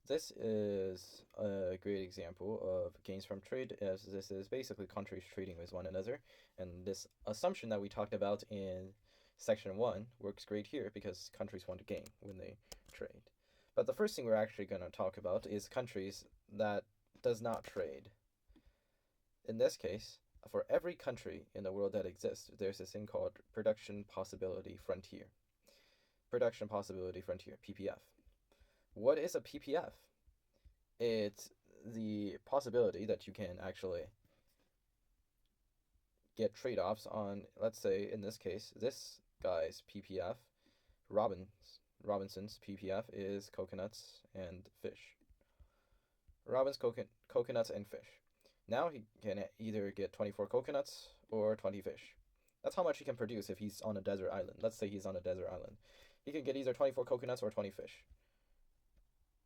This is a great example of gains from trade, as this is basically countries trading with one another. And this assumption that we talked about in section 1 works great here, because countries want to gain when they trade. But the first thing we're actually going to talk about is countries that does not trade. In this case, for every country in the world that exists, there's this thing called Production Possibility Frontier. Production Possibility Frontier, PPF. What is a PPF? It's the possibility that you can actually get trade-offs on, let's say, in this case, this guy's PPF, Robinson's PPF is coconuts and fish. Coconuts and fish. Now he can either get 24 coconuts or 20 fish. That's how much he can produce if he's on a desert island. Let's say he's on a desert island. He can get either 24 coconuts or 20 fish.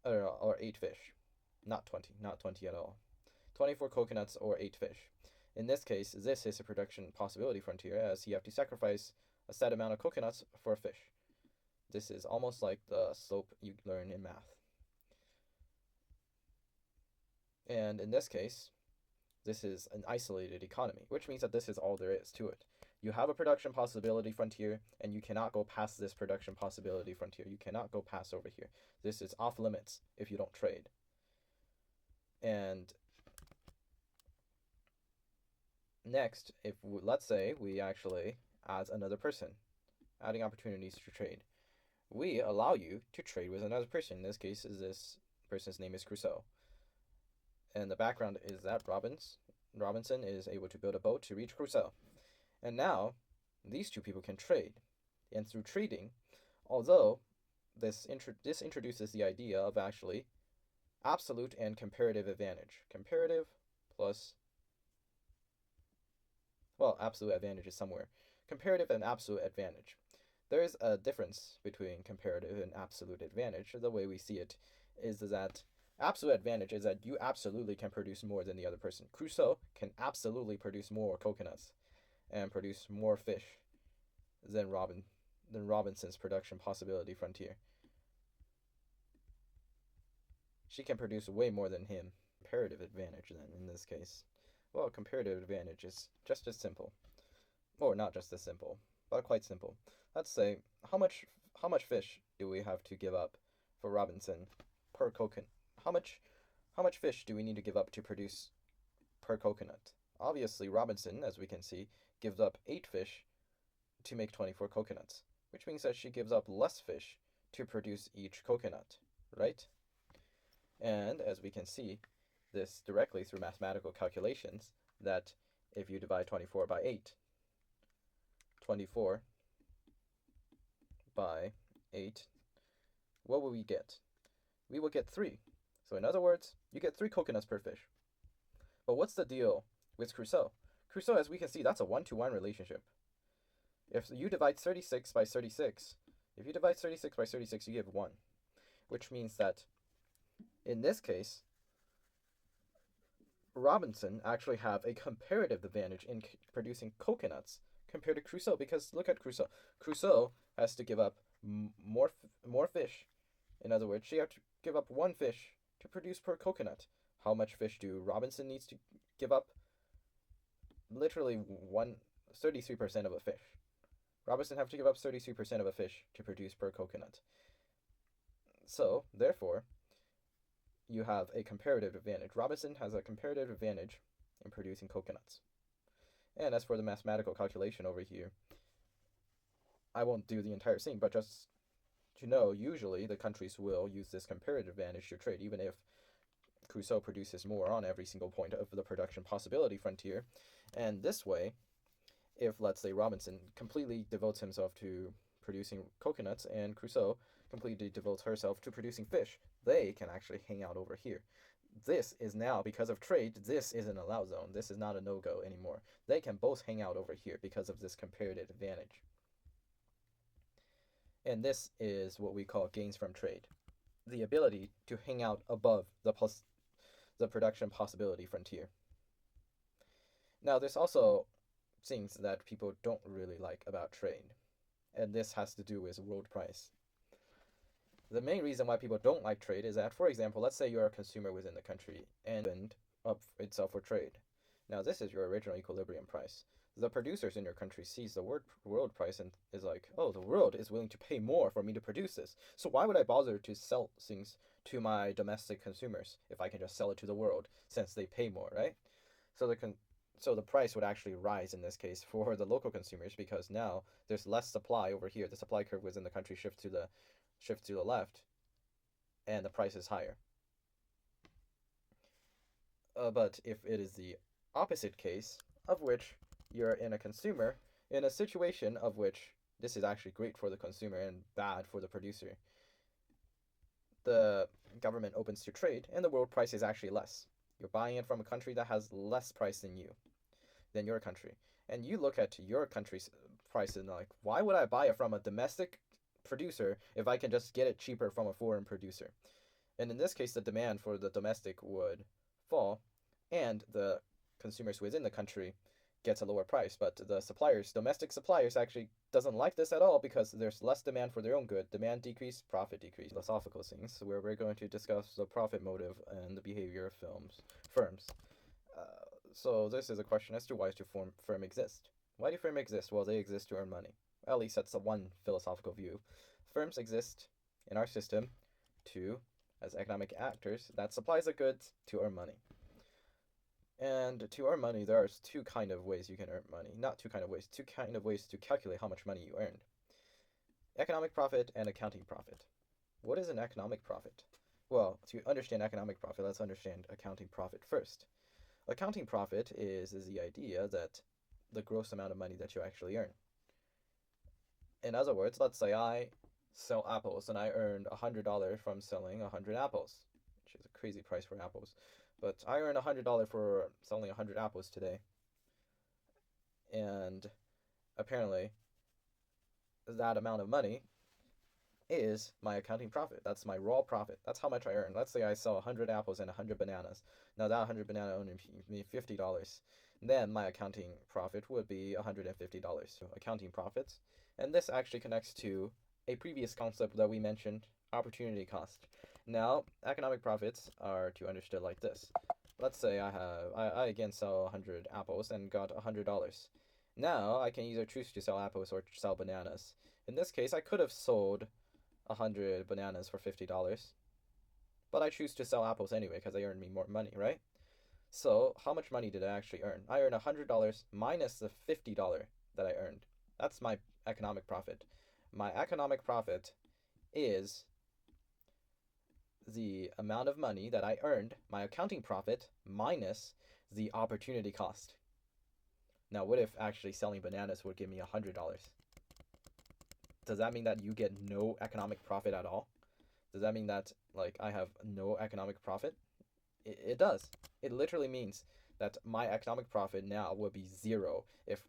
Or 8 fish. Not 20 at all. 24 coconuts or 8 fish. In this case, this is a production possibility frontier, as you have to sacrifice a set amount of coconuts for a fish. This is almost like the slope you learn in math. And in this case, this is an isolated economy, which means that this is all there is to it. You have a production possibility frontier, and you cannot go past this production possibility frontier. You cannot go past over here. This is off limits if you don't trade. And next, let's say we actually add another person, adding opportunities to trade. We allow you to trade with another person. In this case, this person's name is Crusoe. And the background is that Robinson is able to build a boat to reach Crusoe. And now, these two people can trade. And through trading, although this introduces the idea of actually absolute and comparative advantage. Comparative plus, well, absolute advantage is somewhere. Comparative and absolute advantage. There is a difference between comparative and absolute advantage. The way we see it is that absolute advantage is that you absolutely can produce more than the other person. Crusoe can absolutely produce more coconuts and produce more fish than Robinson's production possibility frontier. She can produce way more than him. Comparative advantage then in this case. Well, comparative advantage is just as simple. Or not just as simple, but quite simple. Let's say how much fish do we have to give up for Robinson per coconut? How much fish do we need to give up to produce per coconut? Obviously, Robinson, as we can see, gives up 8 fish to make 24 coconuts, which means that she gives up less fish to produce each coconut, right? And as we can see this directly through mathematical calculations, that if you divide 24 by 8, 24 by 8, what will we get? We will get 3. So in other words, you get 3 coconuts per fish. But what's the deal with Crusoe? Crusoe, as we can see, that's a 1-to-1 relationship. If you divide 36 by 36, you give 1. Which means that in this case, Robinson actually have a comparative advantage in producing coconuts compared to Crusoe, because look at Crusoe. Crusoe has to give up more fish. In other words, she had to give up one fish to produce per coconut. How much fish do Robinson needs to give up? Literally 33% of a fish. Robinson have to give up 33% of a fish to produce per coconut. So, therefore, you have a comparative advantage. Robinson has a comparative advantage in producing coconuts. And as for the mathematical calculation over here, I won't do the entire thing, but just to know, usually the countries will use this comparative advantage to trade, even if Crusoe produces more on every single point of the production possibility frontier. And this way, if, let's say, Robinson completely devotes himself to producing coconuts and Crusoe completely devotes herself to producing fish, they can actually hang out over here. This is now, because of trade, this is an allow zone. This is not a no-go anymore. They can both hang out over here because of this comparative advantage. And this is what we call gains from trade. The ability to hang out above the production possibility frontier. Now, there's also things that people don't really like about trade, and this has to do with world price. The main reason why people don't like trade is that, for example, let's say you're a consumer within the country and opened up itself for trade. Now, this is your original equilibrium price. The producers in your country sees the world price and is like, oh, the world is willing to pay more for me to produce this. So why would I bother to sell things to my domestic consumers if I can just sell it to the world since they pay more, right? So the price would actually rise in this case for the local consumers because now there's less supply over here. The supply curve within the country shifts to the left, and the price is higher. But if it is the opposite case, of which you're in a consumer, in a situation of which this is actually great for the consumer and bad for the producer, the government opens to trade, and the world price is actually less. You're buying it from a country that has less price than your country. And you look at your country's price and like, why would I buy it from a domestic producer if I can just get it cheaper from a foreign producer? And in this case, the demand for the domestic would fall, and the consumers within the country gets a lower price. But the domestic suppliers, actually doesn't like this at all because there's less demand for their own good. Demand decrease, profit decrease. Philosophical things where we're going to discuss the profit motive and the behavior of firms. So this is a question as to why do firm exist? Why do firms exist? Well, they exist to earn money. At least that's the one philosophical view. Firms exist in our system as economic actors that supplies the goods to earn money. And to earn money, there are two kind of ways you can earn money. Not two kind of ways, two kind of ways to calculate how much money you earned. Economic profit and accounting profit. What is an economic profit? Well, to understand economic profit, let's understand accounting profit first. Accounting profit is the idea that the gross amount of money that you actually earn. In other words, let's say I sell apples and I earned $100 from selling 100 apples, which is a crazy price for apples. But I earned $100 for selling 100 apples today. And apparently, that amount of money is my accounting profit. That's my raw profit. That's how much I earn. Let's say I sell 100 apples and 100 bananas. Now that 100 banana earned me $50. Then my accounting profit would be $150. So accounting profits. And this actually connects to a previous concept that we mentioned, opportunity cost. Now, economic profits are to understood like this. Let's say I again sell 100 apples and got $100. Now I can either choose to sell apples or sell bananas. In this case, I could have sold 100 bananas for $50, but I choose to sell apples anyway because they earned me more money, right? So how much money did I actually earn? I earned $100 minus the $50 that I earned. That's my economic profit. My economic profit is the amount of money that I earned, my accounting profit, minus the opportunity cost. Now, what if actually selling bananas would give me $100? Does that mean that you get no economic profit at all? Does that mean that, like, I have no economic profit? It does. It literally means that my economic profit now would be zero if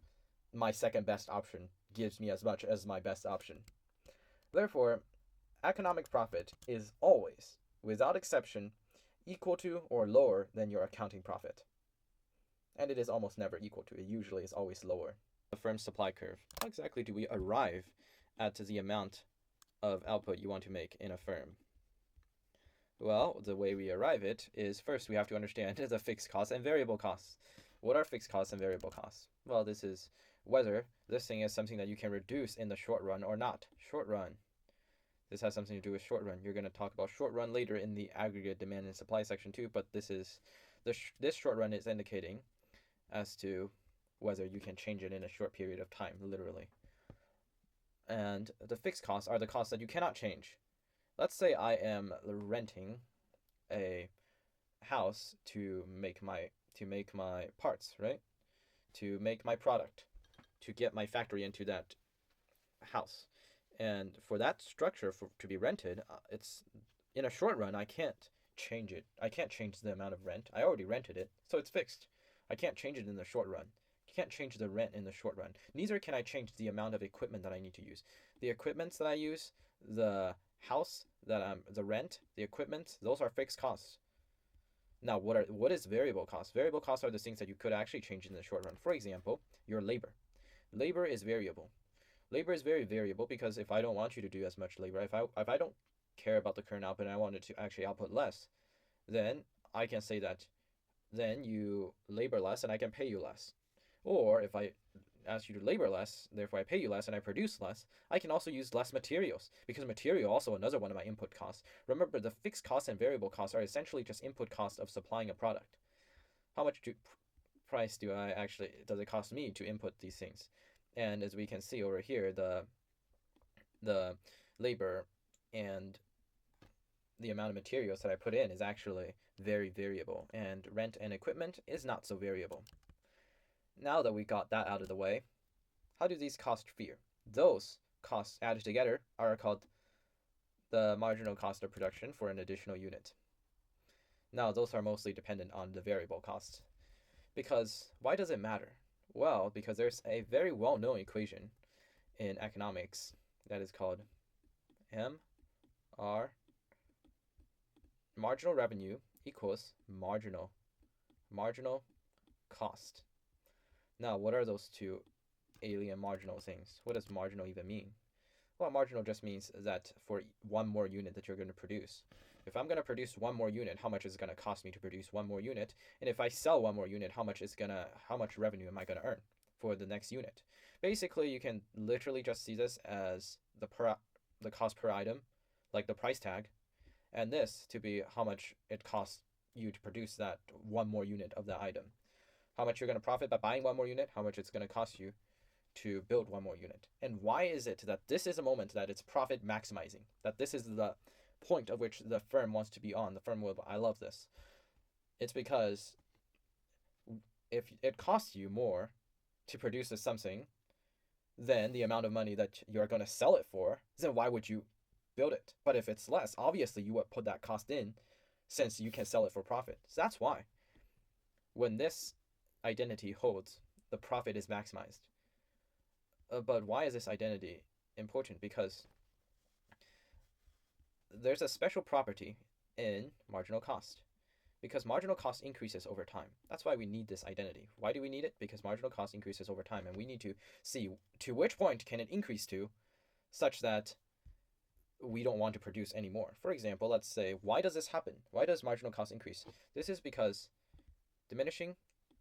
my second best option gives me as much as my best option. Therefore, economic profit is always, without exception, equal to or lower than your accounting profit. And it is almost never equal to. It usually is always lower. The firm's supply curve. How exactly do we arrive at the amount of output you want to make in a firm? Well, the way we arrive it is first we have to understand the fixed costs and variable costs. What are fixed costs and variable costs? Well, this is whether this thing is something that you can reduce in the short run or not. Short run. This has something to do with short run. You're going to talk about short run later in the aggregate demand and supply section too, but this short run is indicating as to whether you can change it in a short period of time, literally. And the fixed costs are the costs that you cannot change. Let's say I am renting a house to make my parts, right? To make my product, to get my factory into that house. And for that structure to be rented, it's in a short run I can't change it. I can't change the amount of rent. I already rented it, so it's fixed. I can't change it in the short run. You can't change the rent in the short run. Neither can I change the amount of equipment that I need to use. The equipments that I use, the house that the rent, the equipment, those are fixed costs. Now, what is variable costs? Variable costs are the things that you could actually change in the short run. For example, your labor. Labor is variable. Labor is very variable because if I don't want you to do as much labor, if I don't care about the current output and I wanted to actually output less, then I can say that then you labor less and I can pay you less. Or if I ask you to labor less, therefore I pay you less and I produce less, I can also use less materials because material also another one of my input costs. Remember, the fixed costs and variable costs are essentially just input costs of supplying a product. How much price does it cost me to input these things? And as we can see over here, the labor and the amount of materials that I put in is actually very variable, and rent and equipment is not so variable. Now that we got that out of the way, how do these costs fare? Those costs added together are called the marginal cost of production for an additional unit. Now, those are mostly dependent on the variable costs. Because why does it matter? Well, because there's a very well-known equation in economics that is called MR, marginal revenue equals marginal cost. Now, what are those two alien marginal things? What does marginal even mean? Well, marginal just means that for one more unit that you're going to produce. If I'm going to produce one more unit, how much is it going to cost me to produce one more unit? And if I sell one more unit, how much revenue am I going to earn for the next unit? Basically, you can literally just see this as the cost per item, like the price tag, and this to be how much it costs you to produce that one more unit of that item. How much you're going to profit by buying one more unit, how much it's going to cost you to build one more unit. And why is it that this is a moment that it's profit maximizing, that this is the point of which the firm wants to be on? The firm will, I love this. It's because if it costs you more to produce something than the amount of money that you're going to sell it for, then why would you build it? But if it's less, obviously you would put that cost in since you can sell it for profit. So that's why when this identity holds, the profit is maximized. But why is this identity important? Because there's a special property in marginal cost. Because marginal cost increases over time. That's why we need this identity. Why do we need it? Because marginal cost increases over time, and we need to see to which point can it increase to such that we don't want to produce anymore. For example, let's say, why does this happen? Why does marginal cost increase? This is because diminishing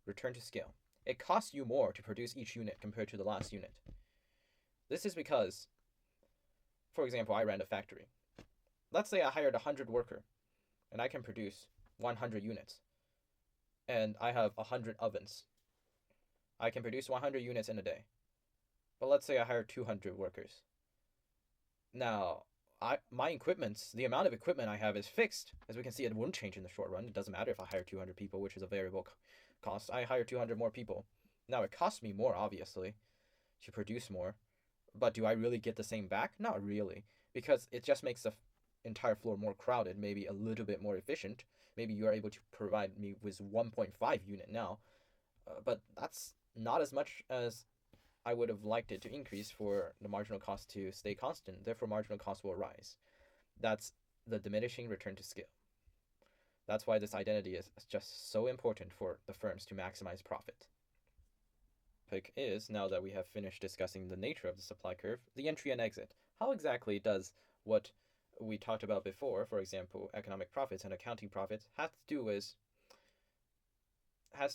return to scale. It costs you more to produce each unit compared to the last unit. This is because, for example, I ran a factory. Let's say I hired 100 workers, and I can produce 100 units. And I have 100 ovens. I can produce 100 units in a day. But let's say I hire 200 workers. Now, my equipment, the amount of equipment I have is fixed. As we can see, it won't change in the short run. It doesn't matter if I hire 200 people, which is a variable cost. I hire 200 more people. Now, it costs me more, obviously, to produce more. But do I really get the same back? Not really. Because it just makes the entire floor more crowded, maybe a little bit more efficient. Maybe you are able to provide me with 1.5 unit now. But that's not as much as I would have liked it to increase for the marginal cost to stay constant. Therefore, marginal cost will rise. That's the diminishing return to scale. That's why this identity is just so important for the firms to maximize profit. Topic is, now that we have finished discussing the nature of the supply curve, the entry and exit. How exactly does what we talked about before, for example, economic profits and accounting profits, has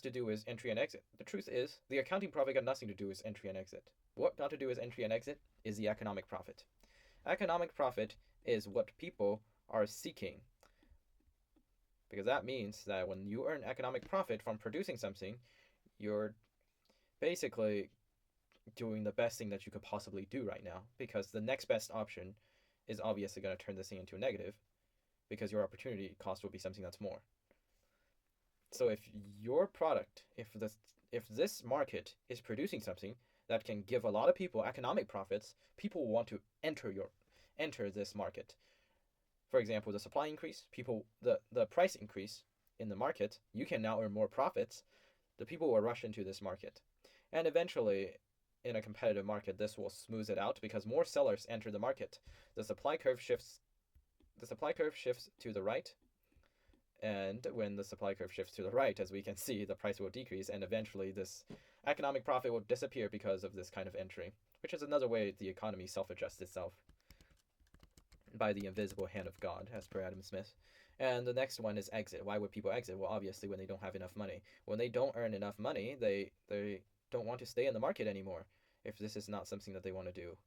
to do with entry and exit? The truth is, the accounting profit got nothing to do with entry and exit. What got to do with entry and exit is the economic profit. Economic profit is what people are seeking, because that means that when you earn economic profit from producing something, you're basically doing the best thing that you could possibly do right now, because the next best option is obviously going to turn this thing into a negative, because your opportunity cost will be something that's more. So if your product, if this market is producing something that can give a lot of people economic profits, people will want to enter this market. For example, the supply increase, the price increase in the market, you can now earn more profits. The people will rush into this market. And eventually, in a competitive market, this will smooth it out because more sellers enter the market. The supply curve shifts to the right, and when the supply curve shifts to the right, as we can see, the price will decrease, and eventually this economic profit will disappear because of this kind of entry, which is another way the economy self-adjusts itself by the invisible hand of God, as per Adam Smith. And the next one is exit. Why would people exit? Well, obviously when they don't have enough money. When they don't earn enough money, they don't want to stay in the market anymore if this is not something that they want to do.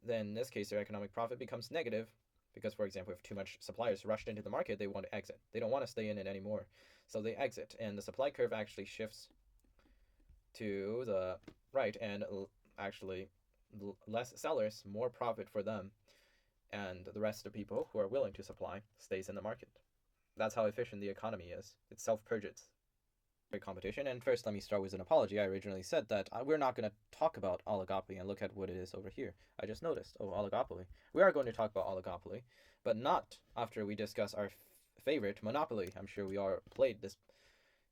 Then in this case, their economic profit becomes negative because, for example, if too much suppliers rushed into the market, they want to exit. They don't want to stay in it anymore. So they exit, and the supply curve actually shifts to the right, and actually less sellers, more profit for them, and the rest of the people who are willing to supply stays in the market. That's how efficient the economy is. It self-purges competition. And first, let me start with an apology. I originally said that we're not going to talk about oligopoly, and look at what it is over here. I just noticed, oligopoly. We are going to talk about oligopoly, but not after we discuss our favorite, Monopoly. I'm sure we all played this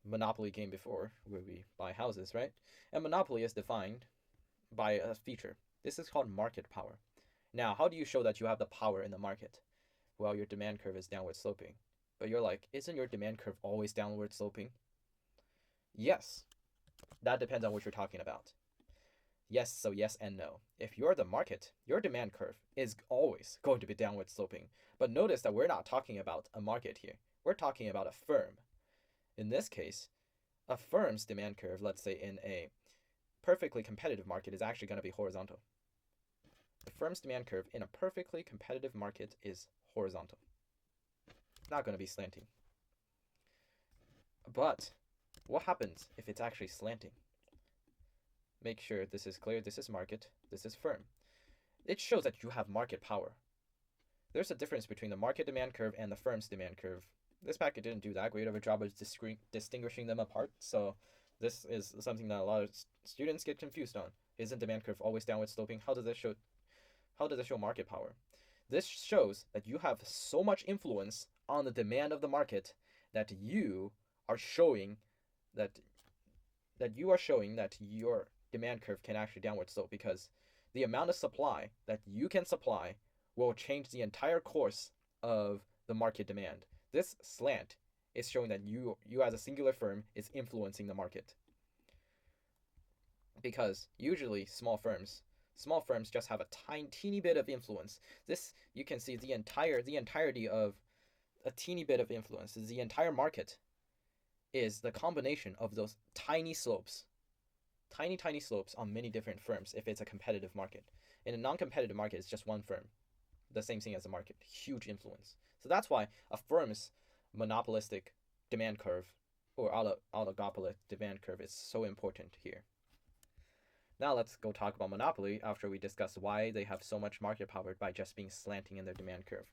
Monopoly game before, where we buy houses, right? And Monopoly is defined by a feature. This is called market power. Now, how do you show that you have the power in the market? Well, your demand curve is downward sloping. But you're like, isn't your demand curve always downward sloping? Yes. That depends on what you're talking about. Yes, so yes and no. If you're the market, your demand curve is always going to be downward sloping. But notice that we're not talking about a market here. We're talking about a firm. In this case, a firm's demand curve, let's say in a perfectly competitive market, is actually going to be horizontal. The firm's demand curve in a perfectly competitive market is horizontal. Not going to be slanting. But what happens if it's actually slanting? Make sure this is clear. This is market. This is firm. It shows that you have market power. There's a difference between the market demand curve and the firm's demand curve. This packet didn't do that great of a job of distinguishing them apart, so this is something that a lot of students get confused on. Isn't demand curve always downward sloping? How does it show market power? This shows that you have so much influence on the demand of the market that you are showing that your demand curve can actually downward slope, because the amount of supply that you can supply will change the entire course of the market demand. This slant is showing that you as a singular firm is influencing the market. Because usually small firms just have a teeny bit of influence. This, you can see the entirety of a teeny bit of influence. The entire market is the combination of those tiny slopes on many different firms if it's a competitive market. In a non-competitive market, it's just one firm. The same thing as a market. Huge influence. So that's why a firm's monopolistic demand curve or oligopoly demand curve is so important here. Now let's go talk about monopoly after we discuss why they have so much market power by just being slanting in their demand curve.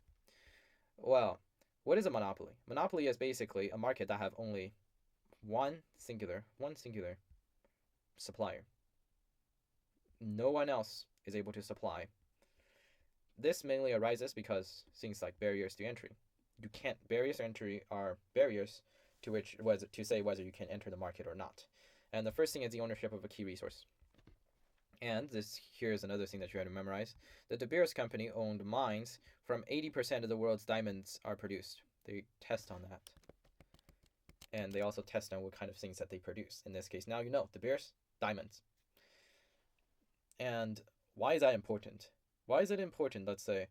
Well, what is a monopoly? Monopoly is basically a market that have only one singular supplier. No one else is able to supply. This mainly arises because things like barriers to entry. Barriers to entry are barriers to say whether you can enter the market or not. And the first thing is the ownership of a key resource. And here's another thing that you have to memorize. The De Beers Company owned mines from 80% of the world's diamonds are produced. They test on that. And they also test on what kind of things that they produce. In this case, now you know, De Beers, diamonds. And why is that important? Why is it important, let's say,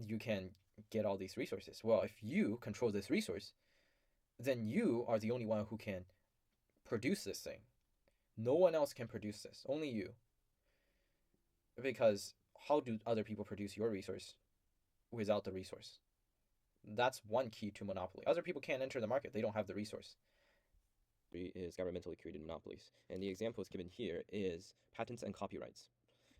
you can get all these resources? Well, if you control this resource, then you are the only one who can produce this thing. No one else can produce this, only you. Because how do other people produce your resource without the resource? That's one key to monopoly. Other people can't enter the market, they don't have the resource. Is governmentally created monopolies. And the examples given here is patents and copyrights.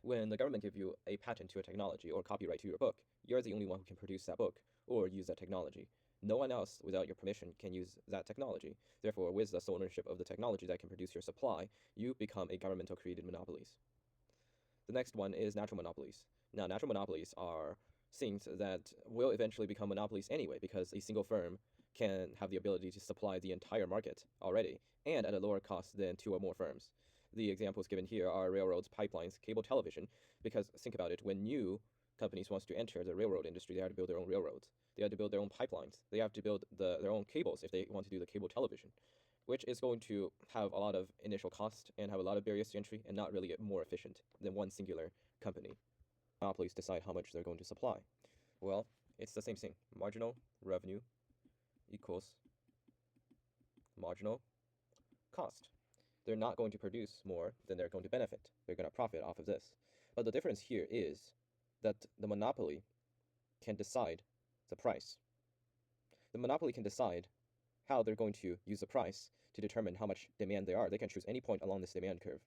When the government gives you a patent to a technology or copyright to your book, you're the only one who can produce that book or use that technology. No one else, without your permission, can use that technology. Therefore, with the sole ownership of the technology that can produce your supply, you become a governmental created monopolies. The next one is natural monopolies. Now, natural monopolies are things that will eventually become monopolies anyway, because a single firm can have the ability to supply the entire market already, and at a lower cost than two or more firms. The examples given here are railroads, pipelines, cable television, because think about it, when new companies wants to enter the railroad industry, they have to build their own railroads. They have to build their own pipelines. They have to build their own cables if they want to do the cable television, which is going to have a lot of initial cost and have a lot of barriers to entry and not really more efficient than one singular company. Monopolies decide how much they're going to supply. Well, it's the same thing. Marginal revenue equals marginal cost. They're not going to produce more than they're going to benefit. They're going to profit off of this. But the difference here is that the monopoly can decide the price. The monopoly can decide how they're going to use the price to determine how much demand there are. They can choose any point along this demand curve.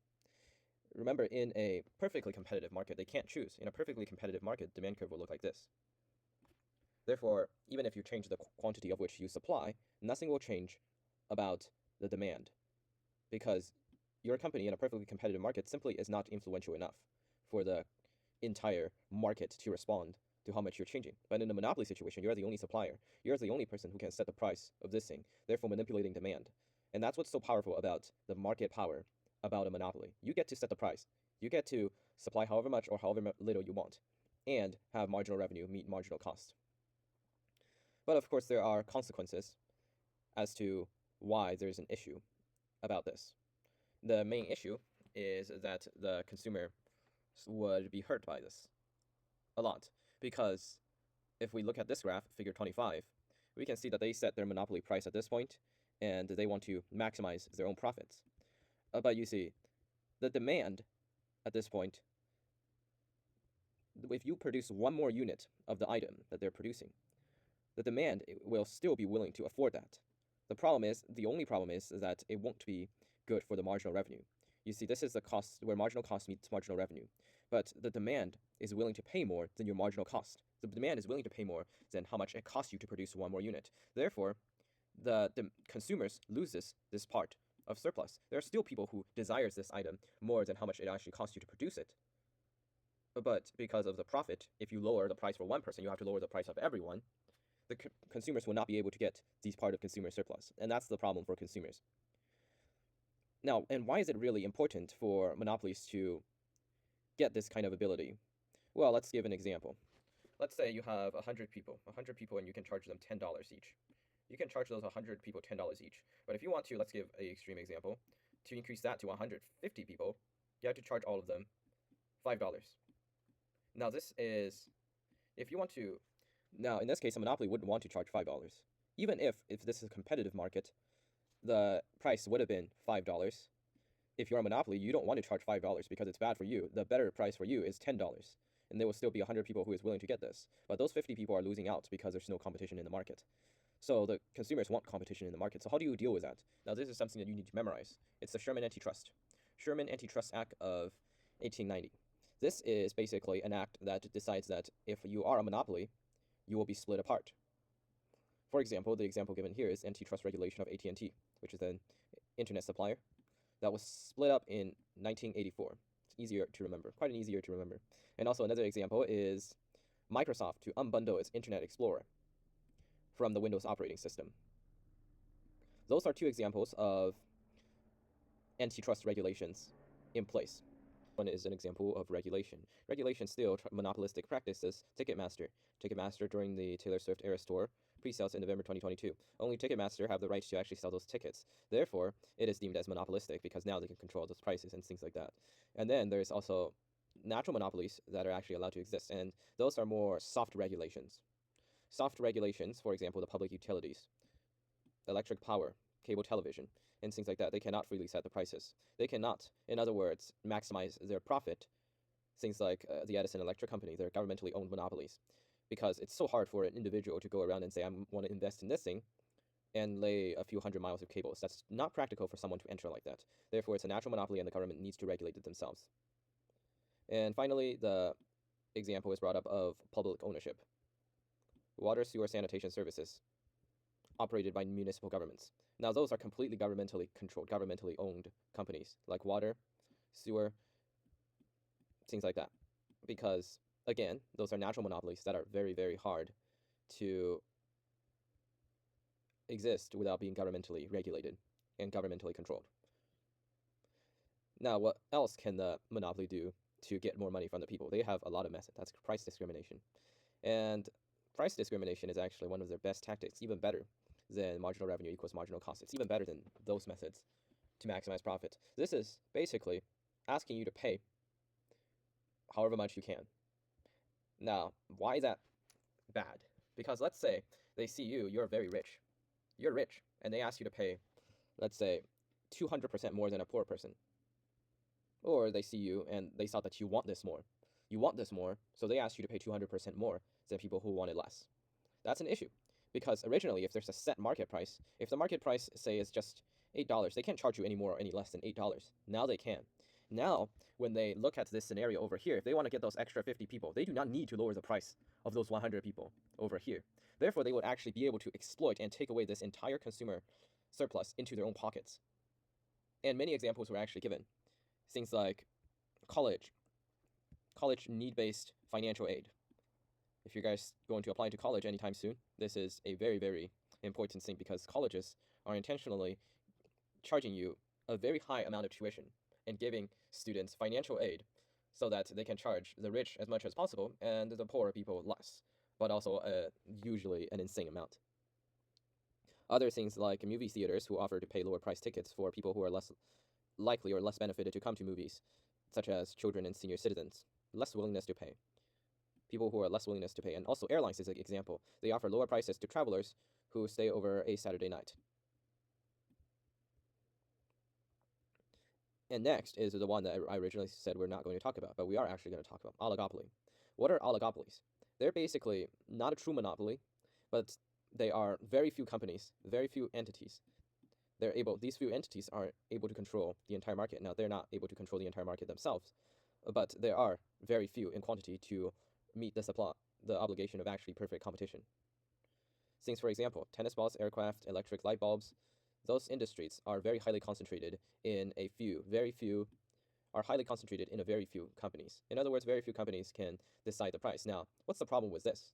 Remember, in a perfectly competitive market, they can't choose. In a perfectly competitive market, demand curve will look like this. Therefore, even if you change the quantity of which you supply, nothing will change about the demand, because your company in a perfectly competitive market simply is not influential enough for the entire market to respond to how much you're changing. But in a monopoly situation, you're the only supplier. You're the only person who can set the price of this thing, therefore manipulating demand. And that's what's so powerful about the market power about a monopoly. You get to set the price. You get to supply however much or however little you want, and have marginal revenue meet marginal cost. But of course, there are consequences as to why there's an issue about this. The main issue is that the consumer would be hurt by this a lot, because if we look at this graph, figure 25, we can see that they set their monopoly price at this point, and they want to maximize their own profits. But you see, the demand at this point, if you produce one more unit of the item that they're producing, the demand will still be willing to afford that. The only problem is that it won't be good for the marginal revenue. You see, this is the cost where marginal cost meets marginal revenue. But the demand is willing to pay more than your marginal cost. The demand is willing to pay more than how much it costs you to produce one more unit. Therefore, the consumers loses this part of surplus. There are still people who desires this item more than how much it actually costs you to produce it. But because of the profit, if you lower the price for one person, you have to lower the price of everyone. The consumers will not be able to get these part of consumer surplus, and that's the problem for consumers. Now, and why is it really important for monopolies to get this kind of ability? Well, let's give an example. Let's say you have 100 people, and you can charge them $10 each. You can charge those 100 people $10 each. But if you want to, let's give an extreme example, to increase that to 150 people, you have to charge all of them $5. Now, this is, if you want to, now in this case, a monopoly wouldn't want to charge $5. Even if this is a competitive market, the price would have been $5. If you're a monopoly, you don't want to charge $5 because it's bad for you. The better price for you is $10. And there will still be 100 people who is willing to get this. But those 50 people are losing out because there's no competition in the market. So the consumers want competition in the market. So how do you deal with that? Now, this is something that you need to memorize. It's the Sherman Antitrust. Sherman Antitrust Act of 1890. This is basically an act that decides that if you are a monopoly, you will be split apart. For example, the example given here is antitrust regulation of AT&T, which is an internet supplier that was split up in 1984. It's easier to remember, quite an easier to remember. And also another example is Microsoft to unbundle its Internet Explorer from the Windows operating system. Those are two examples of antitrust regulations in place. One is an example of regulation. Regulation still monopolistic practices. Ticketmaster. Ticketmaster during the Taylor Swift Eras Tour pre-sales in November 2022. Only Ticketmaster have the right to actually sell those tickets. Therefore, it is deemed as monopolistic because now they can control those prices and things like that. And then there's also natural monopolies that are actually allowed to exist, and those are more soft regulations. Soft regulations, for example, the public utilities, electric power, cable television, and things like that, they cannot freely set the prices. They cannot, in other words, maximize their profit. Things like the Edison Electric Company, they're governmentally owned monopolies, because it's so hard for an individual to go around and say, I want to invest in this thing, and lay a few hundred miles of cables. That's not practical for someone to enter like that. Therefore, it's a natural monopoly, and the government needs to regulate it themselves. And finally, the example is brought up of public ownership. Water, sewer, sanitation services operated by municipal governments. Now, those are completely governmentally controlled, governmentally owned companies, like water, sewer, things like that. Because, again, those are natural monopolies that are very, very hard to exist without being governmentally regulated and governmentally controlled. Now, what else can the monopoly do to get more money from the people? They have a lot of methods. That's price discrimination. And price discrimination is actually one of their best tactics, even better than marginal revenue equals marginal cost. It's even better than those methods to maximize profit. This is basically asking you to pay however much you can. Now, why is that bad? Because let's say they see you're very rich. You're rich, and they ask you to pay, let's say, 200% more than a poor person. Or they see you, and they thought that you want this more. You want this more, so they ask you to pay 200% more than people who wanted less. That's an issue, because originally, if there's a set market price, if the market price, say, is just $8, they can't charge you any more or any less than $8. Now they can. Now, when they look at this scenario over here, if they want to get those extra 50 people, they do not need to lower the price of those 100 people over here. Therefore, they would actually be able to exploit and take away this entire consumer surplus into their own pockets. And many examples were actually given. Things like college need-based financial aid. If you guys going to apply to college anytime soon, this is a very, very important thing, because colleges are intentionally charging you a very high amount of tuition and giving students financial aid so that they can charge the rich as much as possible and the poor people less, but also usually an insane amount. Other things like movie theaters who offer to pay lower price tickets for people who are less likely or less benefited to come to movies, such as children and senior citizens. Less willingness to pay. People who are less willingness to pay. And also airlines is an example. They offer lower prices to travelers who stay over a Saturday night. And next is the one that I originally said we're not going to talk about, but we are actually going to talk about oligopoly. What are oligopolies? They're basically not a true monopoly, but they are very few companies, very few entities. These few entities are able to control the entire market. Now, they're not able to control the entire market themselves, but there are very few in quantity to meet the obligation of actually perfect competition. Things, for example, tennis balls, aircraft, electric light bulbs, those industries are very highly concentrated in a very few companies. In other words, very few companies can decide the price. Now, what's the problem with this?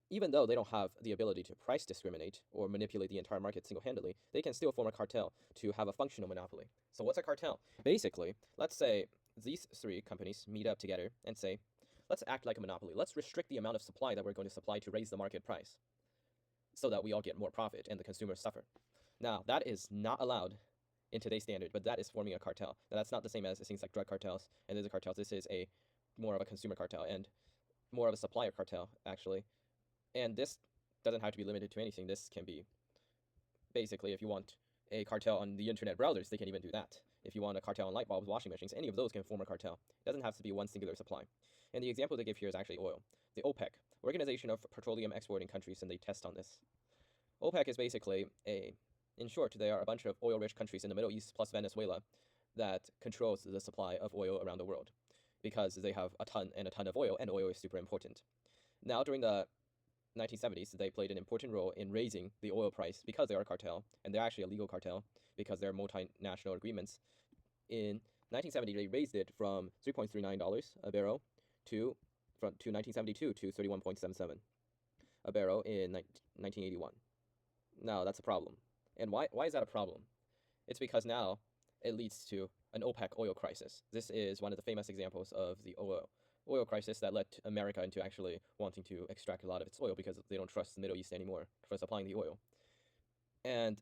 Even though they don't have the ability to price discriminate or manipulate the entire market single-handedly, they can still form a cartel to have a functional monopoly. So what's a cartel? Basically, let's say these three companies meet up together and say, let's act like a monopoly. Let's restrict the amount of supply that we're going to supply to raise the market price so that we all get more profit and the consumers suffer. Now, that is not allowed in today's standard, but that is forming a cartel. Now, that's not the same as things like drug cartels and other cartels. This is more of a consumer cartel and more of a supplier cartel, actually. And this doesn't have to be limited to anything. This can be, basically, if you want a cartel on the internet browsers, they can even do that. If you want a cartel on light bulbs, washing machines, any of those can form a cartel. It doesn't have to be one singular supply. And the example they give here is actually oil. The OPEC, Organization of Petroleum Exporting Countries, and they test on this. OPEC is basically in short, they are a bunch of oil-rich countries in the Middle East plus Venezuela that controls the supply of oil around the world because they have a ton of oil, and oil is super important. Now, during the 1970s, they played an important role in raising the oil price because they are a cartel, and they're actually a legal cartel because they're multinational agreements. In 1970, they raised it from $3.39 a barrel to 1972 to 31.77 a barrel in 1981. Now, that's a problem. And why is that a problem? It's because now it leads to an OPEC oil crisis. This is one of the famous examples of the oil crisis that led America into actually wanting to extract a lot of its oil because they don't trust the Middle East anymore for supplying the oil. And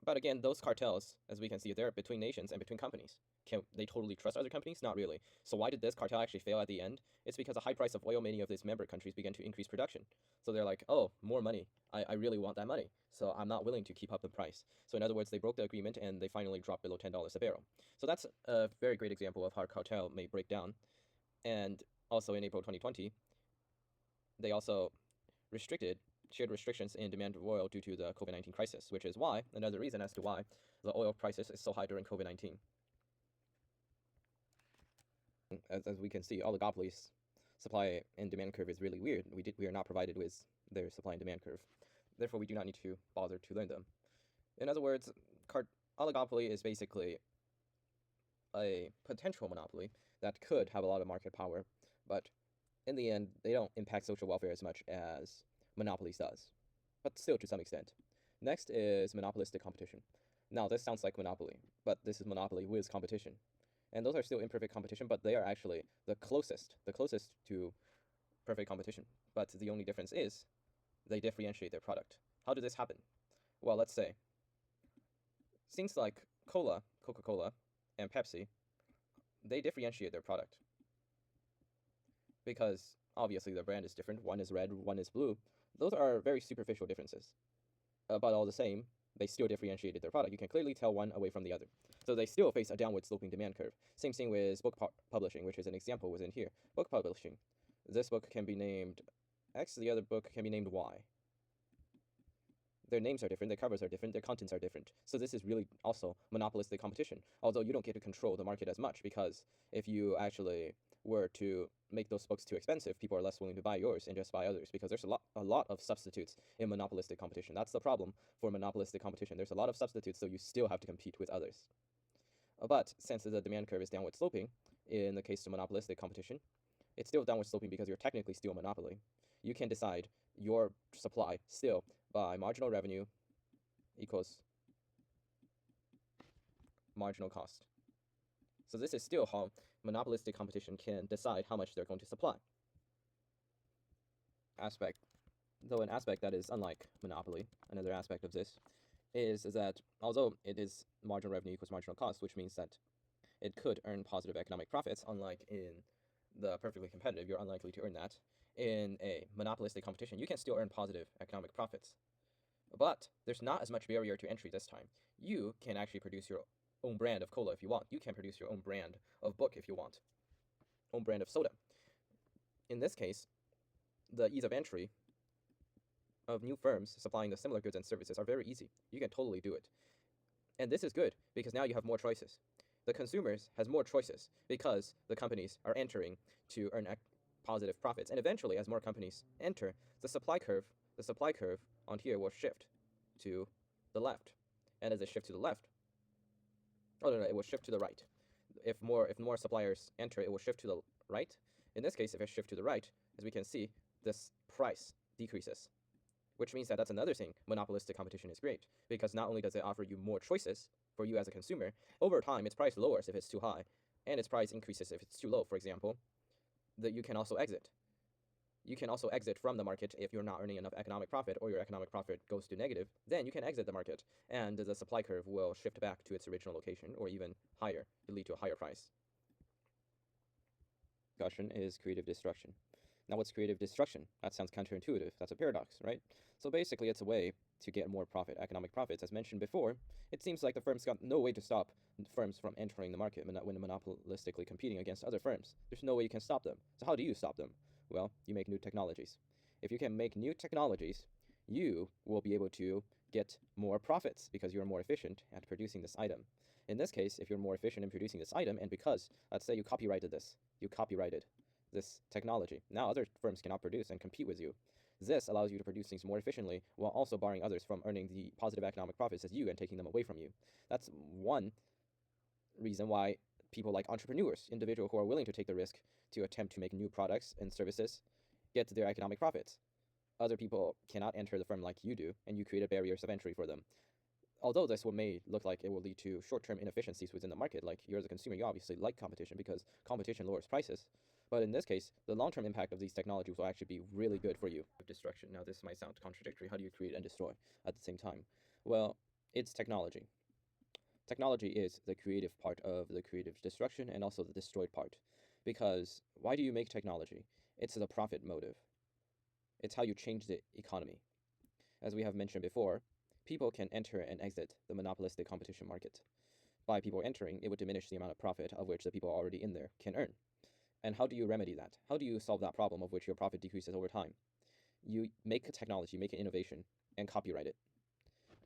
But again, those cartels, as we can see, they're between nations and between companies. Can they totally trust other companies? Not really. So why did this cartel actually fail at the end? It's because the high price of oil, many of these member countries began to increase production. So they're like, oh, more money. I really want that money. So I'm not willing to keep up the price. So in other words, they broke the agreement and they finally dropped below $10 a barrel. So that's a very great example of how a cartel may break down. And also in April 2020, they also shared restrictions in demand of oil due to the COVID-19 crisis, which is why, another reason as to why the oil prices is so high during COVID-19. As we can see, oligopolies' supply and demand curve is really weird. We are not provided with their supply and demand curve. Therefore, we do not need to bother to learn them. In other words, oligopoly is basically a potential monopoly that could have a lot of market power, but in the end, they don't impact social welfare as much as monopolies does, but still to some extent. Next is monopolistic competition. Now, this sounds like monopoly, but this is monopoly with competition. And those are still imperfect competition, but they are actually the closest to perfect competition. But the only difference is they differentiate their product. How did this happen? Well, let's say, seems like Coca-Cola, and Pepsi, they differentiate their product. Because obviously the brand is different. One is red, one is blue. Those are very superficial differences. But all the same, they still differentiated their product. You can clearly tell one away from the other. So they still face a downward sloping demand curve. Same thing with book publishing, which is an example within here. Book publishing. This book can be named X, the other book can be named Y. Their names are different, their covers are different, their contents are different. So this is really also monopolistic competition. Although you don't get to control the market as much, because if you actually were to make those books too expensive, people are less willing to buy yours and just buy others, because there's a lot of substitutes in monopolistic competition. That's the problem for monopolistic competition. There's a lot of substitutes, so you still have to compete with others. But since the demand curve is downward sloping, in the case of monopolistic competition, it's still downward sloping because you're technically still a monopoly. You can decide your supply still by marginal revenue equals marginal cost. So this is still how monopolistic competition can decide how much they're going to supply. Though an aspect that is unlike monopoly, another aspect of this, is that although it is marginal revenue equals marginal cost, which means that it could earn positive economic profits, unlike in the perfectly competitive, you're unlikely to earn that. In a monopolistic competition, you can still earn positive economic profits. But there's not as much barrier to entry this time. You can actually produce your own brand of cola if you want. You can produce your own brand of book if you want. Own brand of soda. In this case, the ease of entry of new firms supplying the similar goods and services are very easy. You can totally do it. And this is good because now you have more choices. The consumers has more choices because the companies are entering to earn positive profits. And eventually, as more companies enter, the supply curve on here will shift to the left. And as it shifts to the left, it will shift to the right. If more suppliers enter, it will shift to the right. In this case, if it shifts to the right, as we can see, this price decreases, which means that that's another thing. Monopolistic competition is great because not only does it offer you more choices for you as a consumer, over time its price lowers if it's too high, and its price increases if it's too low. For example, that you can also exit. You can also exit from the market if you're not earning enough economic profit or your economic profit goes to negative. Then you can exit the market, and the supply curve will shift back to its original location or even higher to lead to a higher price. Discussion is creative destruction. Now, what's creative destruction? That sounds counterintuitive. That's a paradox, right? So basically, it's a way to get more profit, economic profits. As mentioned before, it seems like the firms got no way to stop firms from entering the market when monopolistically competing against other firms. There's no way you can stop them. So how do you stop them? Well, you make new technologies. If you can make new technologies, you will be able to get more profits because you're more efficient at producing this item. In this case, if you're more efficient in producing this item, and because, let's say you copyrighted this technology. Now other firms cannot produce and compete with you. This allows you to produce things more efficiently while also barring others from earning the positive economic profits as you and taking them away from you. That's one reason why people like entrepreneurs, individuals who are willing to take the risk to attempt to make new products and services, get their economic profits. Other people cannot enter the firm like you do, and you create barriers of entry for them. Although this may look like it will lead to short-term inefficiencies within the market, like you're the consumer, you obviously like competition because competition lowers prices. But in this case, the long-term impact of these technologies will actually be really good for you. Destruction. Now, this might sound contradictory. How do you create and destroy at the same time? Well, It's technology. Technology is the creative part of the creative destruction and also the destroyed part. Because why do you make technology? It's the profit motive. It's how you change the economy. As we have mentioned before, people can enter and exit the monopolistic competition market. By people entering, it would diminish the amount of profit of which the people already in there can earn. And how do you remedy that? How do you solve that problem of which your profit decreases over time? You make a technology, make an innovation, and copyright it.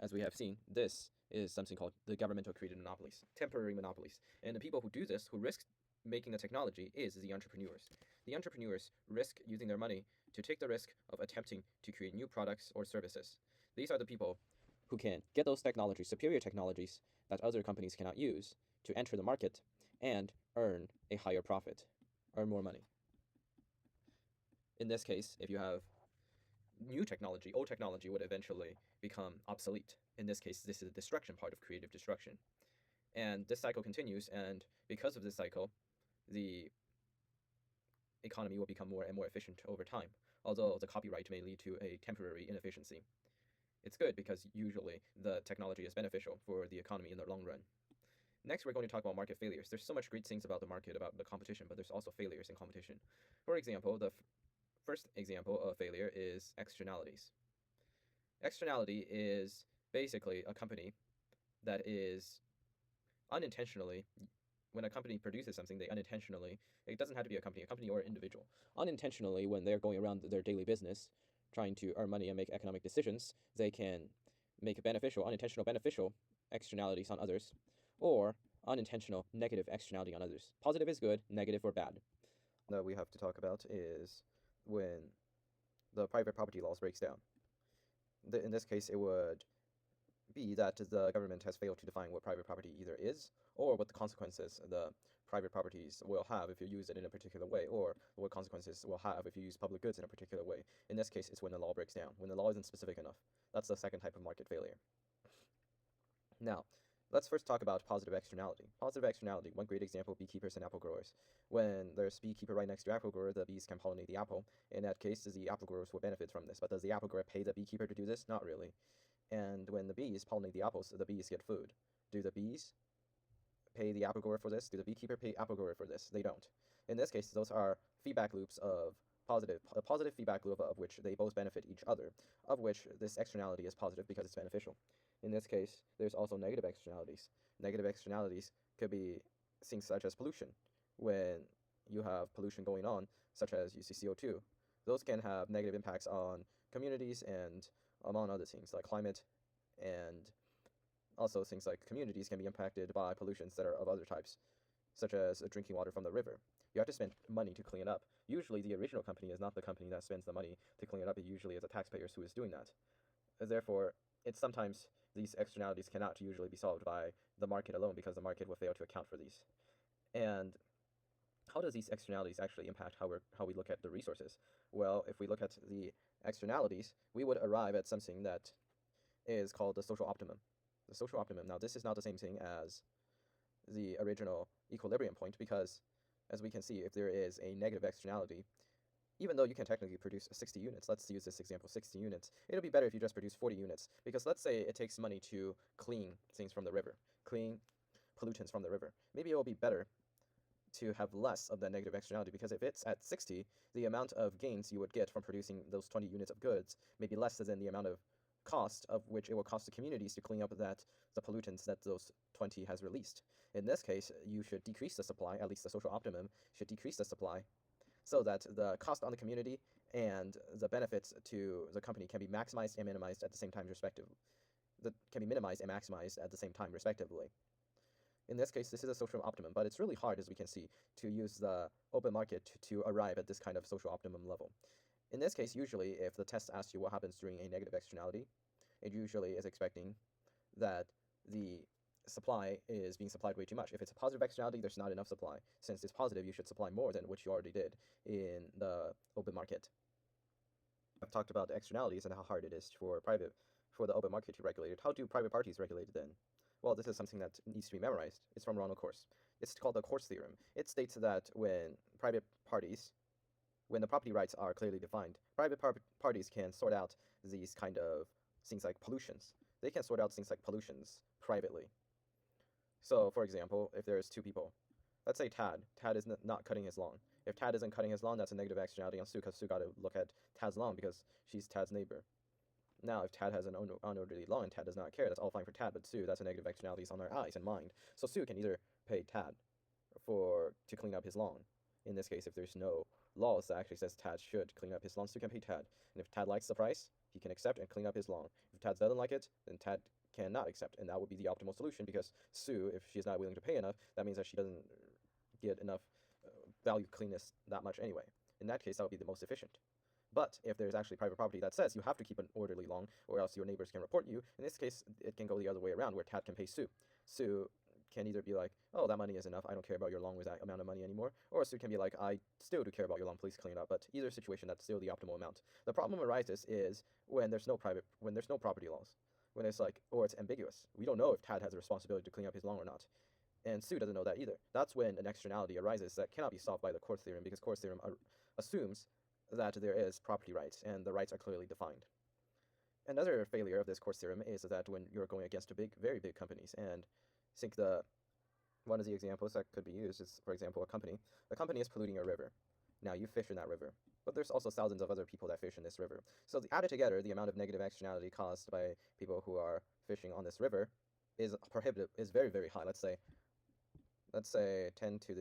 As we have seen, this is something called the governmental created monopolies, temporary monopolies. And the people who do this, who risk making the technology, is the entrepreneurs. The entrepreneurs risk using their money to take the risk of attempting to create new products or services. These are the people who can get those technologies, superior technologies that other companies cannot use, to enter the market and earn a higher profit, earn more money. In this case, if you have new technology, old technology would eventually become obsolete. In this case, this is the destruction part of creative destruction. And this cycle continues, and because of this cycle, the economy will become more and more efficient over time, although the copyright may lead to a temporary inefficiency. It's good because usually the technology is beneficial for the economy in the long run. Next, we're going to talk about market failures. There's so much great things about the market, about the competition, but there's also failures in competition. For example, the first example of failure is externalities. Externality is basically a company that is unintentionally, when a company produces something, they unintentionally, it doesn't have to be a company or an individual, unintentionally, when they're going around their daily business trying to earn money and make economic decisions, they can make unintentional beneficial externalities on others, or unintentional negative externality on others. Positive is good, negative or bad. That we have to talk about is when the private property laws breaks down. In this case, it would be that the government has failed to define what private property either is, or what the consequences the private properties will have if you use it in a particular way, or what consequences will have if you use public goods in a particular way. In this case, it's when the law breaks down, when the law isn't specific enough. That's the second type of market failure. Now, let's first talk about positive externality. Positive externality, one great example, beekeepers and apple growers. When there's a beekeeper right next to apple grower, the bees can pollinate the apple. In that case, the apple growers will benefit from this. But does the apple grower pay the beekeeper to do this? Not really. And when the bees pollinate the apples, the bees get food. Do the bees pay the apple grower for this? Do the beekeeper pay apple grower for this? They don't. In this case, those are feedback loops of a positive feedback loop of which they both benefit each other, of which this externality is positive because it's beneficial. In this case, there's also negative externalities. Negative externalities could be things such as pollution. When you have pollution going on, such as you see CO2, those can have negative impacts on communities and among other things like climate, and also things like communities can be impacted by pollutions that are of other types, such as drinking water from the river. You have to spend money to clean it up. Usually the original company is not the company that spends the money to clean it up. It usually is the taxpayers who is doing that. Therefore, it's sometimes these externalities cannot usually be solved by the market alone because the market will fail to account for these. And how does these externalities actually impact how we look at the resources? Well, if we look at the externalities, we would arrive at something that is called the social optimum. The social optimum. Now, this is not the same thing as the original equilibrium point because, as we can see, if there is a negative externality, even though you can technically produce 60 units, let's use this example, 60 units, it'll be better if you just produce 40 units, because let's say it takes money to clean things from the river, clean pollutants from the river. Maybe it will be better to have less of that negative externality, because if it's at 60, the amount of gains you would get from producing those 20 units of goods may be less than the amount of cost of which it will cost the communities to clean up the pollutants that those 20 has released. In this case, you should decrease the supply, at least the social optimum should decrease the supply, so that the cost on the community and the benefits to the company can be maximized and minimized at the same time, respectively. That can be minimized and maximized at the same time, respectively. In this case, this is a social optimum, but it's really hard, as we can see, to use the open market to arrive at this kind of social optimum level. In this case, usually, if the test asks you what happens during a negative externality, it usually is expecting that the supply is being supplied way too much. If it's a positive externality, there's not enough supply. Since it's positive, you should supply more than what you already did in the open market. I've talked about the externalities and how hard it is for the open market to regulate it. How do private parties regulate it then? Well, this is something that needs to be memorized. It's from Ronald Coase. It's called the Coase theorem. It states that when the property rights are clearly defined, private parties can sort out these kind of things like pollutions. they can sort out things like pollutions privately. So, for example, if there's two people, let's say Tad. Tad is not cutting his lawn. If Tad isn't cutting his lawn, that's a negative externality on Sue, because Sue got to look at Tad's lawn because she's Tad's neighbor. Now, if Tad has an unorderly lawn and Tad does not care, that's all fine for Tad, but Sue, that's a negative externality on her eyes and mind. So Sue can either pay Tad to clean up his lawn. In this case, if there's no laws that actually says Tad should clean up his lawn, Sue can pay Tad. And if Tad likes the price, he can accept and clean up his lawn. If Tad doesn't like it, then Tad cannot accept, and that would be the optimal solution, because Sue, if she's not willing to pay enough, that means that she doesn't get enough value cleanness that much anyway. In that case, that would be the most efficient. But if there's actually private property that says you have to keep an orderly lawn or else your neighbors can report you, in this case, it can go the other way around, where Tad can pay Sue. Sue can either be like, oh, that money is enough, I don't care about your lawn with that amount of money anymore, or Sue can be like, I still do care about your lawn, please clean it up. But either situation, that's still the optimal amount. The problem arises is when there's no property laws, when it's like, or it's ambiguous. We don't know if Tad has a responsibility to clean up his lawn or not. And Sue doesn't know that either. That's when an externality arises that cannot be solved by the Korth theorem, because Korth theorem assumes that there is property rights, and the rights are clearly defined. Another failure of this Korth theorem is that when you're going against very big companies, and I think one of the examples that could be used is, for example, a company. The company is polluting a river. Now, you fish in that river, but there's also thousands of other people that fish in this river. So added together, the amount of negative externality caused by people who are fishing on this river is prohibitive, is very, very high. Let's say 10 to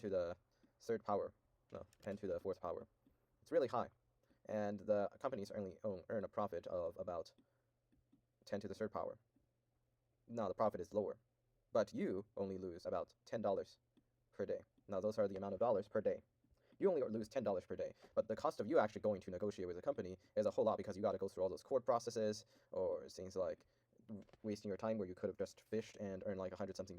the third power. No, 10 to the fourth power. It's really high. And the companies only earn a profit of about 10 to the third power. Now, the profit is lower, but you only lose about $10 per day. Now, those are the amount of dollars per day. You only lose $10 per day, but the cost of you actually going to negotiate with a company is a whole lot, because you got to go through all those court processes, or things like wasting your time where you could have just fished and earned like $100-something.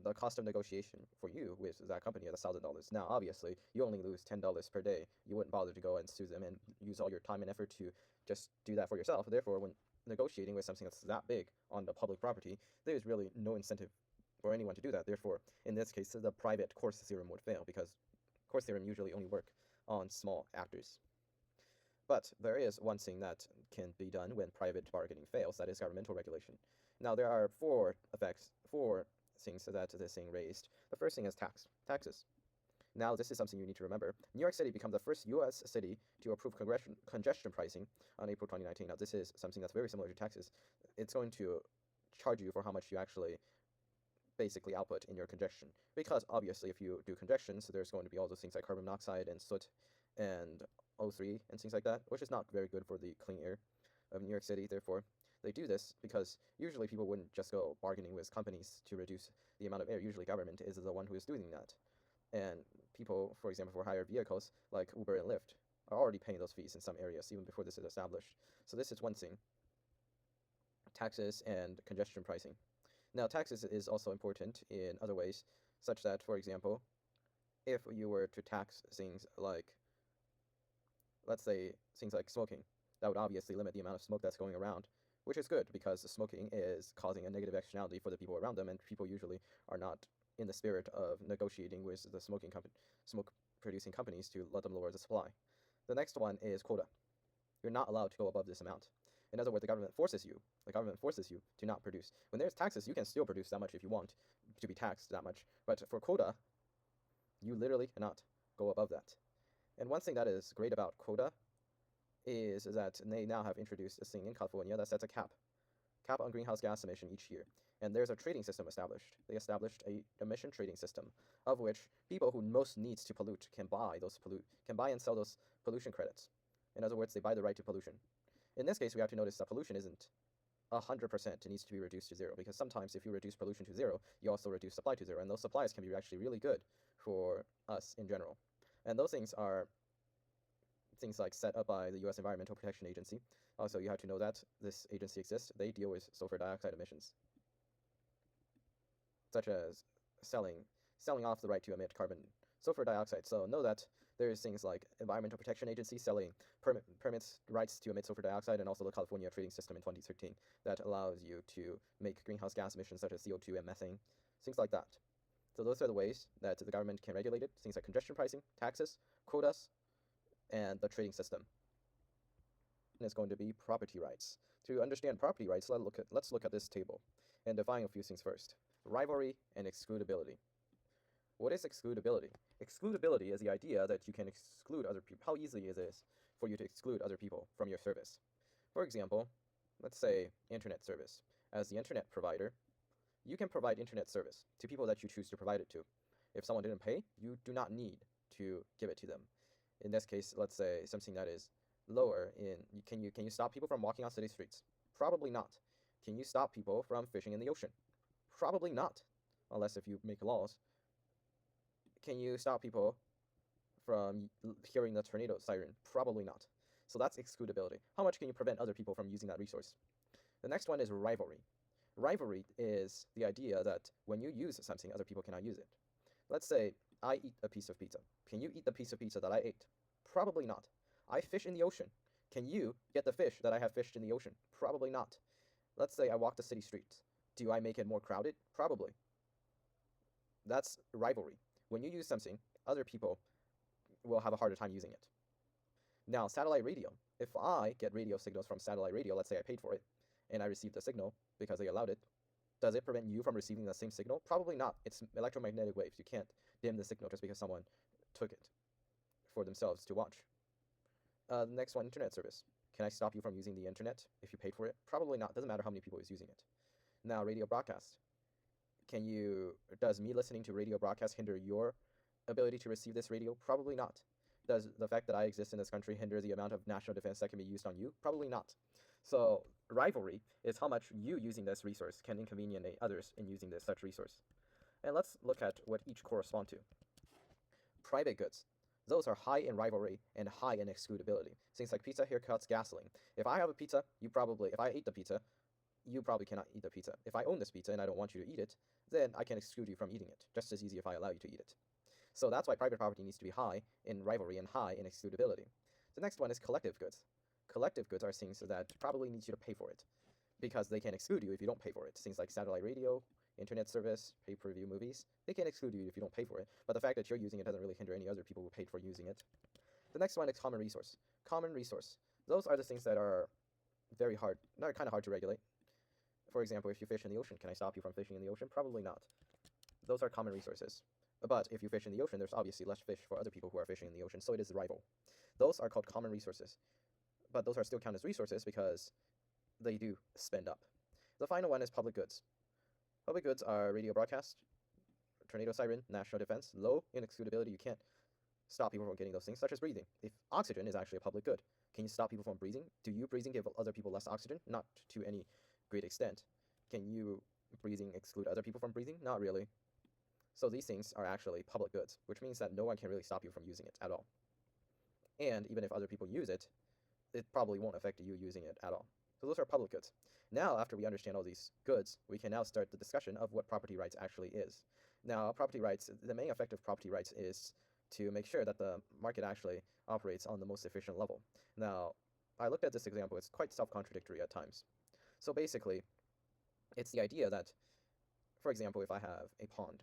The cost of negotiation for you with that company is $1,000. Now, obviously, you only lose $10 per day. You wouldn't bother to go and sue them and use all your time and effort to just do that for yourself. Therefore, when negotiating with something that's that big on the public property, there's really no incentive for anyone to do that. Therefore, in this case, the private Korth theorem would fail, because Korth theorem usually only work on small actors. But there is one thing that can be done when private bargaining fails, that is governmental regulation. Now, there are four things that this thing raised. The first thing is taxes. Now, this is something you need to remember. New York City became the first U.S. city to approve congestion pricing on April 2019. Now, this is something that's very similar to taxes. It's going to charge you for how much you actually basically output in your congestion. Because obviously, if you do congestion, so there's going to be all those things like carbon monoxide and soot and O3 and things like that, which is not very good for the clean air of New York City. Therefore, they do this because usually people wouldn't just go bargaining with companies to reduce the amount of air. Usually government is the one who is doing that. And people, for example, for higher vehicles like Uber and Lyft, are already paying those fees in some areas even before this is established. So this is one thing. Taxes and congestion pricing. Now, taxes is also important in other ways, such that, for example, if you were to tax things like, let's say, things like smoking, that would obviously limit the amount of smoke that's going around, which is good, because smoking is causing a negative externality for the people around them, and people usually are not in the spirit of negotiating with the smoke-producing companies to let them lower the supply. The next one is quota. You're not allowed to go above this amount. In other words, the government forces you to not produce. When there's taxes, you can still produce that much if you want to be taxed that much. But for quota, you literally cannot go above that. And one thing that is great about quota is that they now have introduced a thing in California that sets a cap on greenhouse gas emission each year. And there's a trading system established. They established a emission trading system, of which people who most needs to pollute can buy and sell those pollution credits. In other words, they buy the right to pollution. In this case, we have to notice that pollution isn't 100%. It needs to be reduced to zero, because sometimes if you reduce pollution to zero, you also reduce supply to zero, and those supplies can be actually really good for us in general. And those things are things like set up by the U.S. Environmental Protection Agency. Also, you have to know that this agency exists. They deal with sulfur dioxide emissions, such as selling off the right to emit sulfur dioxide. So know that there's things like Environmental Protection Agency selling permits rights to emit sulfur dioxide, and also the California trading system in 2013 that allows you to make greenhouse gas emissions such as CO2 and methane, things like that. So those are the ways that the government can regulate it, things like congestion pricing, taxes, quotas, and the trading system. is going to be property rights. To understand property rights, let's look at this table and define a few things first. Rivalry and excludability. What is excludability? Excludability is the idea that you can exclude other people. How easy it is for you to exclude other people from your service. For example, let's say internet service. As the internet provider, you can provide internet service to people that you choose to provide it to. If someone didn't pay, you do not need to give it to them. In this case, let's say something that is lower in, can you stop people from walking on city streets? Probably not. Can you stop people from fishing in the ocean? Probably not, unless if you make laws. Can you stop people from hearing the tornado siren? Probably not. So that's excludability. How much can you prevent other people from using that resource? The next one is rivalry. Rivalry is the idea that when you use something, other people cannot use it. Let's say I eat a piece of pizza. Can you eat the piece of pizza that I ate? Probably not. I fish in the ocean. Can you get the fish that I have fished in the ocean? Probably not. Let's say I walk the city streets. Do I make it more crowded? Probably. That's rivalry. When you use something, other people will have a harder time using it. Now, satellite radio. If I get radio signals from satellite radio, let's say I paid for it, and I received the signal because they allowed it, does it prevent you from receiving the same signal? Probably not. It's electromagnetic waves. You can't dim the signal just because someone took it for themselves to watch. The next one, internet service. Can I stop you from using the internet if you paid for it? Probably not. Doesn't matter how many people is using it. Now, radio broadcast. Does me listening to radio broadcast hinder your ability to receive this radio? Probably not. Does the fact that I exist in this country hinder the amount of national defense that can be used on you? Probably not. So rivalry is how much you using this resource can inconvenience others in using this such resource. And let's look at what each correspond to. Private goods. Those are high in rivalry and high in excludability. Things like pizza, haircuts, gasoline. If I have a pizza, if I ate the pizza, you probably cannot eat the pizza. If I own this pizza and I don't want you to eat it, then I can exclude you from eating it, just as easy if I allow you to eat it. So that's why private property needs to be high in rivalry and high in excludability. The next one is collective goods. Collective goods are things that probably need you to pay for it, because they can exclude you if you don't pay for it. Things like satellite radio, internet service, pay-per-view movies, they can exclude you if you don't pay for it, but the fact that you're using it doesn't really hinder any other people who paid for using it. The next one is common resource. Common resource. Those are the things that are very hard, not kind of hard to regulate. For example, if you fish in the ocean, can I stop you from fishing in the ocean? Probably not. Those are common resources. But if you fish in the ocean, there's obviously less fish for other people who are fishing in the ocean, so it is a rival. Those are called common resources. But those are still counted as resources because they do spend up. The final one is public goods. Public goods are radio broadcast, tornado siren, national defense. Low in excludability, you can't stop people from getting those things, such as breathing. If oxygen is actually a public good, can you stop people from breathing? Do you breathing give other people less oxygen? Not to any great extent. Can you breathing exclude other people from breathing? Not really. So these things are actually public goods, which means that no one can really stop you from using it at all. And even if other people use it, it probably won't affect you using it at all. So those are public goods. Now, after we understand all these goods, we can now start the discussion of what property rights actually is. Now, property rights, the main effect of property rights is to make sure that the market actually operates on the most efficient level. Now, I looked at this example. It's quite self-contradictory at times. So basically, it's the idea that, for example, if I have a pond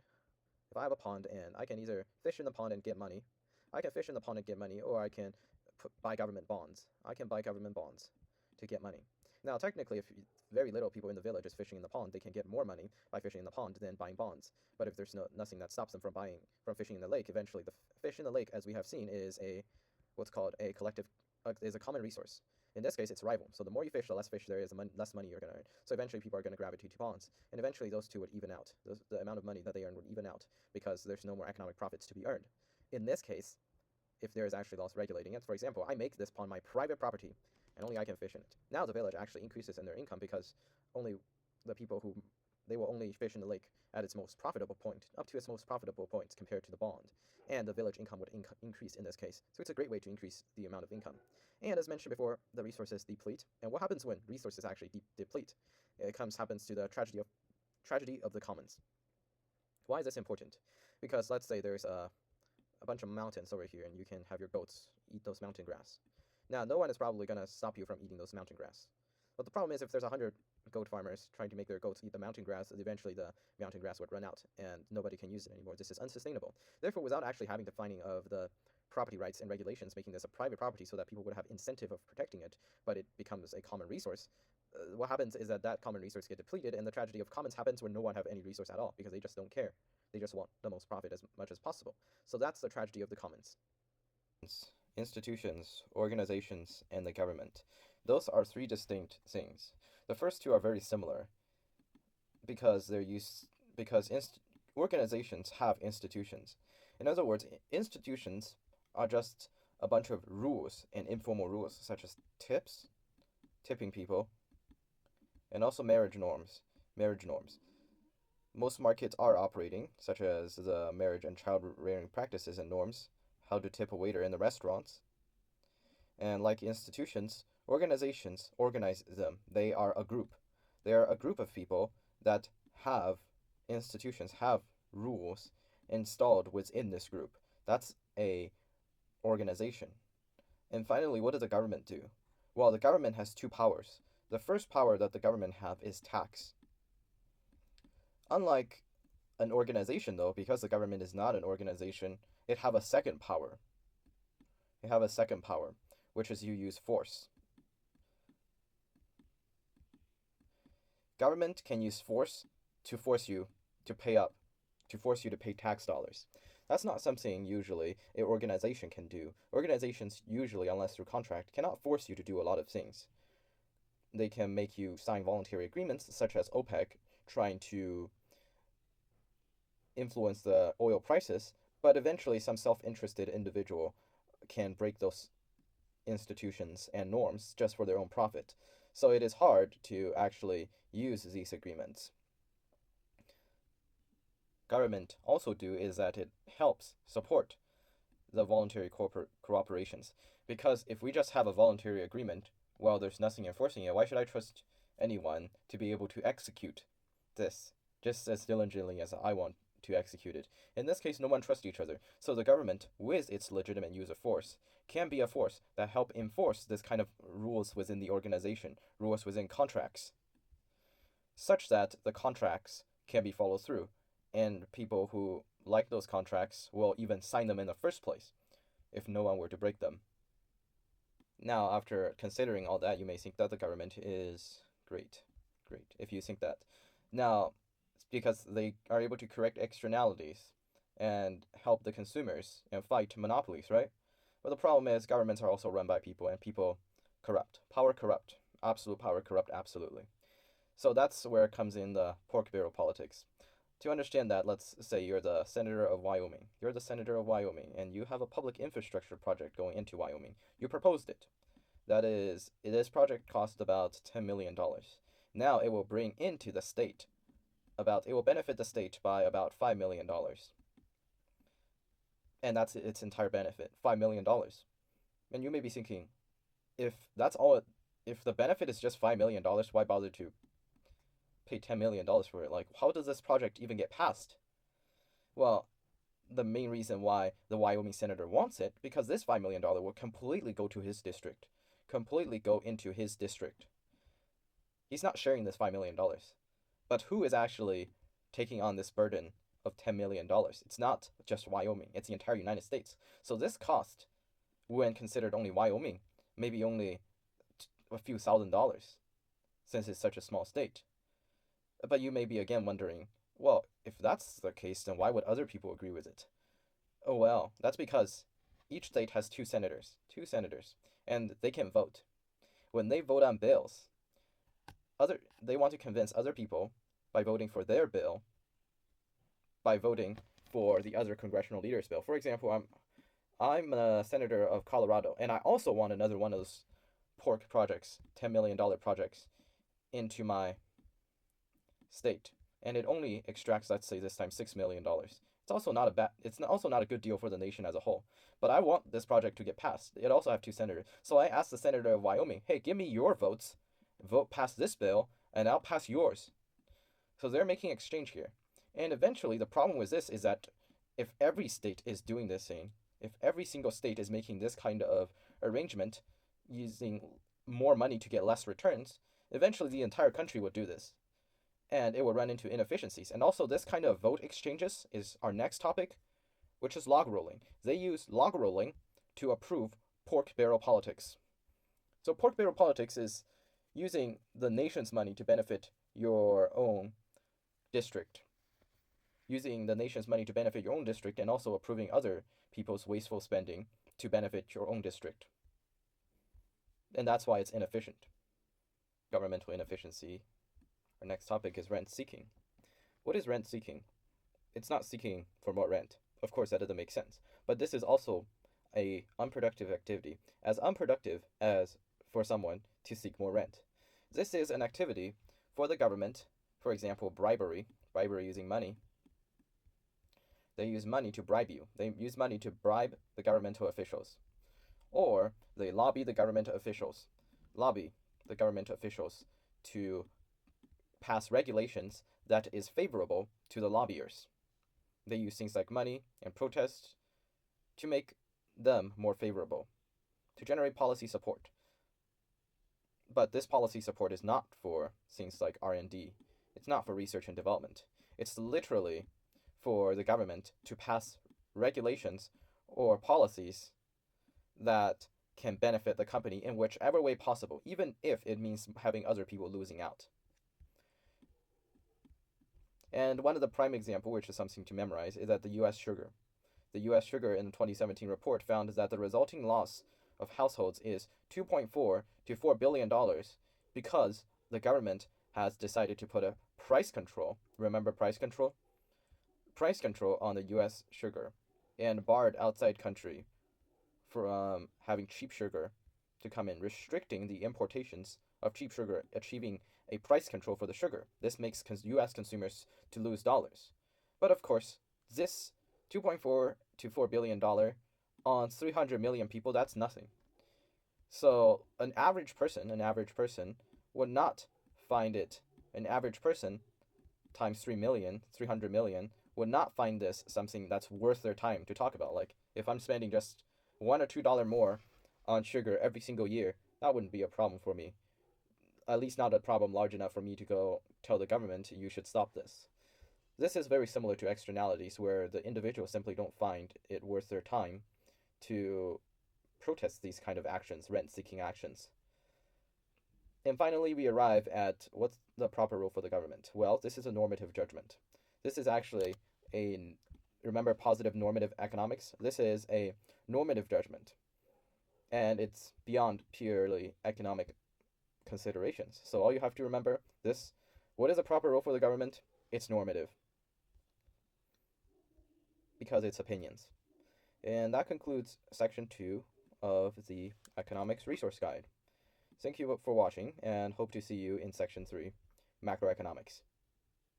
and I can either fish in the pond and get money, or I can buy government bonds. I can buy government bonds to get money. Now, technically, if very little people in the village is fishing in the pond, they can get more money by fishing in the pond than buying bonds. But if there's nothing that stops them from fishing in the lake, eventually the fish in the lake, as we have seen, is what's called a collective, is a common resource. In this case, it's rival. So the more you fish, the less fish there is, the less money you're going to earn. So eventually people are going to gravitate to ponds. And eventually those two would even out. The amount of money that they earn would even out because there's no more economic profits to be earned. In this case, if there is actually laws regulating it, for example, I make this pond my private property and only I can fish in it. Now the village actually increases in their income because only the people they will only fish in the lake at its most profitable point, up to its most profitable points compared to the bond. And the village income would increase in this case. So it's a great way to increase the amount of income. And as mentioned before, the resources deplete. And what happens when resources actually deplete? It happens to the tragedy of the commons. Why is this important? Because let's say there's a bunch of mountains over here and you can have your goats eat those mountain grass. Now, no one is probably going to stop you from eating those mountain grass. But the problem is if there's 100 goat farmers trying to make their goats eat the mountain grass, eventually the mountain grass would run out and nobody can use it anymore. This is unsustainable. Therefore, without actually having defining of the property rights and regulations, making this a private property so that people would have incentive of protecting it, but it becomes a common resource, what happens is that common resource get depleted, and the tragedy of commons happens when no one have any resource at all, because they just don't care. They just want the most profit as much as possible. So that's the tragedy of the commons. Institutions, organizations, and the government. Those are three distinct things. The first two are very similar because organizations have institutions. In other words, institutions are just a bunch of rules and informal rules, such as tipping people, and also marriage norms. Most markets are operating, such as the marriage and child rearing practices and norms, how to tip a waiter in the restaurants. And like institutions, organizations organize them. They are a group. They are a group of people that have institutions, have rules installed within this group. That's a organization. And finally, what does the government do? Well, the government has two powers. The first power that the government have is tax. Unlike an organization, though, because the government is not an organization, it have a second power. Which is you use force. Government can use force to force you to pay up, to force you to pay tax dollars. That's not something usually an organization can do. Organizations usually, unless through contract, cannot force you to do a lot of things. They can make you sign voluntary agreements, such as OPEC, trying to influence the oil prices, but eventually some self-interested individual can break those institutions and norms just for their own profit. So it is hard to actually use these agreements. Government also do is that it helps support the voluntary cooperations, because if we just have a voluntary agreement, well, there's nothing enforcing it, why should I trust anyone to be able to execute this just as diligently as I want to execute it? In this case, no one trusts each other, so the government, with its legitimate use of force, can be a force that help enforce this kind of rules within the organization, rules within contracts, such that the contracts can be followed through, and people who like those contracts will even sign them in the first place, if no one were to break them. Now, after considering all that, you may think that the government is great, if you think that. Now, because they are able to correct externalities and help the consumers and fight monopolies, right? But the problem is governments are also run by people, and people corrupt. Power corrupt. Absolute power corrupt, absolutely. So that's where it comes in the pork barrel politics. To understand that, let's say you're the senator of Wyoming. And you have a public infrastructure project going into Wyoming. You proposed it. This project cost about $10 million. Now it will bring into the state it will benefit the state by about $5 million. And that's its entire benefit, $5 million. And you may be thinking, if the benefit is just $5 million, why bother to pay $10 million for it? Like, how does this project even get passed? Well, the main reason why the Wyoming senator wants it, because this $5 million will completely go to his district. He's not sharing this $5 million. But who is actually taking on this burden of $10 million? It's not just Wyoming, it's the entire United States. So this cost, when considered only Wyoming, maybe only a few $1,000s, since it's such a small state. But you may be again wondering, well, if that's the case, then why would other people agree with it? Oh well, that's because each state has two senators, and they can vote. When they vote on bills, they want to convince other people by voting for their bill, by voting for the other congressional leader's bill. For example, I'm a senator of Colorado, and I also want another one of those pork projects, $10 million projects, into my state, and it only extracts, let's say this time, $6 million. It's also not a good deal for the nation as a whole. But I want this project to get passed. It also have two senators. So I asked the senator of Wyoming, hey, give me your votes. Vote past this bill, and I'll pass yours. So they're making exchange here. And eventually, the problem with this is that if every state is doing this thing, if every single state is making this kind of arrangement, using more money to get less returns, eventually the entire country would do this. And it will run into inefficiencies. And also, this kind of vote exchanges is our next topic, which is log rolling. They use log rolling to approve pork barrel politics. So pork barrel politics is using the nation's money to benefit your own district. Using the nation's money to benefit your own district and also approving other people's wasteful spending to benefit your own district. And that's why it's inefficient. Governmental inefficiency. Our next topic is rent seeking. What is rent seeking? It's not seeking for more rent. Of course, that doesn't make sense. But this is also a unproductive activity, as unproductive as for someone to seek more rent. This is an activity for the government, for example, bribery using money. They use money to bribe you. They use money to bribe the governmental officials. Or they lobby the government officials. To pass regulations that is favorable to the lobbyers. They use things like money and protest to make them more favorable, to generate policy support. But this policy support is not for things like R&D. It's not for research and development. It's literally for the government to pass regulations or policies that can benefit the company in whichever way possible, even if it means having other people losing out. And one of the prime example, which is something to memorize, is that the U.S. sugar. The U.S. sugar in the 2017 report found that the resulting loss of households is $2.4 to $4 billion because the government has decided to put a price control. Remember price control? Price control on the U.S. sugar and barred outside country from having cheap sugar to come in, restricting the importations of cheap sugar, achieving a price control for the sugar. This makes U.S. consumers to lose dollars. But of course, this $2.4 to $4 billion on 300 million people, that's nothing. So an average person would not find it, an average person times 300 million, would not find this something that's worth their time to talk about. Like, if I'm spending just $1 or $2 more on sugar every single year, that wouldn't be a problem for me. At least not a problem large enough for me to go tell the government you should stop this. This is very similar to externalities, where the individuals simply don't find it worth their time to protest these kind of actions, rent-seeking actions. And finally, we arrive at what's the proper role for the government. Well, this is a normative judgment. This is actually remember positive normative economics? This is a normative judgment. And it's beyond purely economic considerations. So all you have to remember this, what is a proper role for the government? It's normative. Because it's opinions. And that concludes section 2 of the Economics Resource Guide. Thank you for watching, and hope to see you in section 3, Macroeconomics.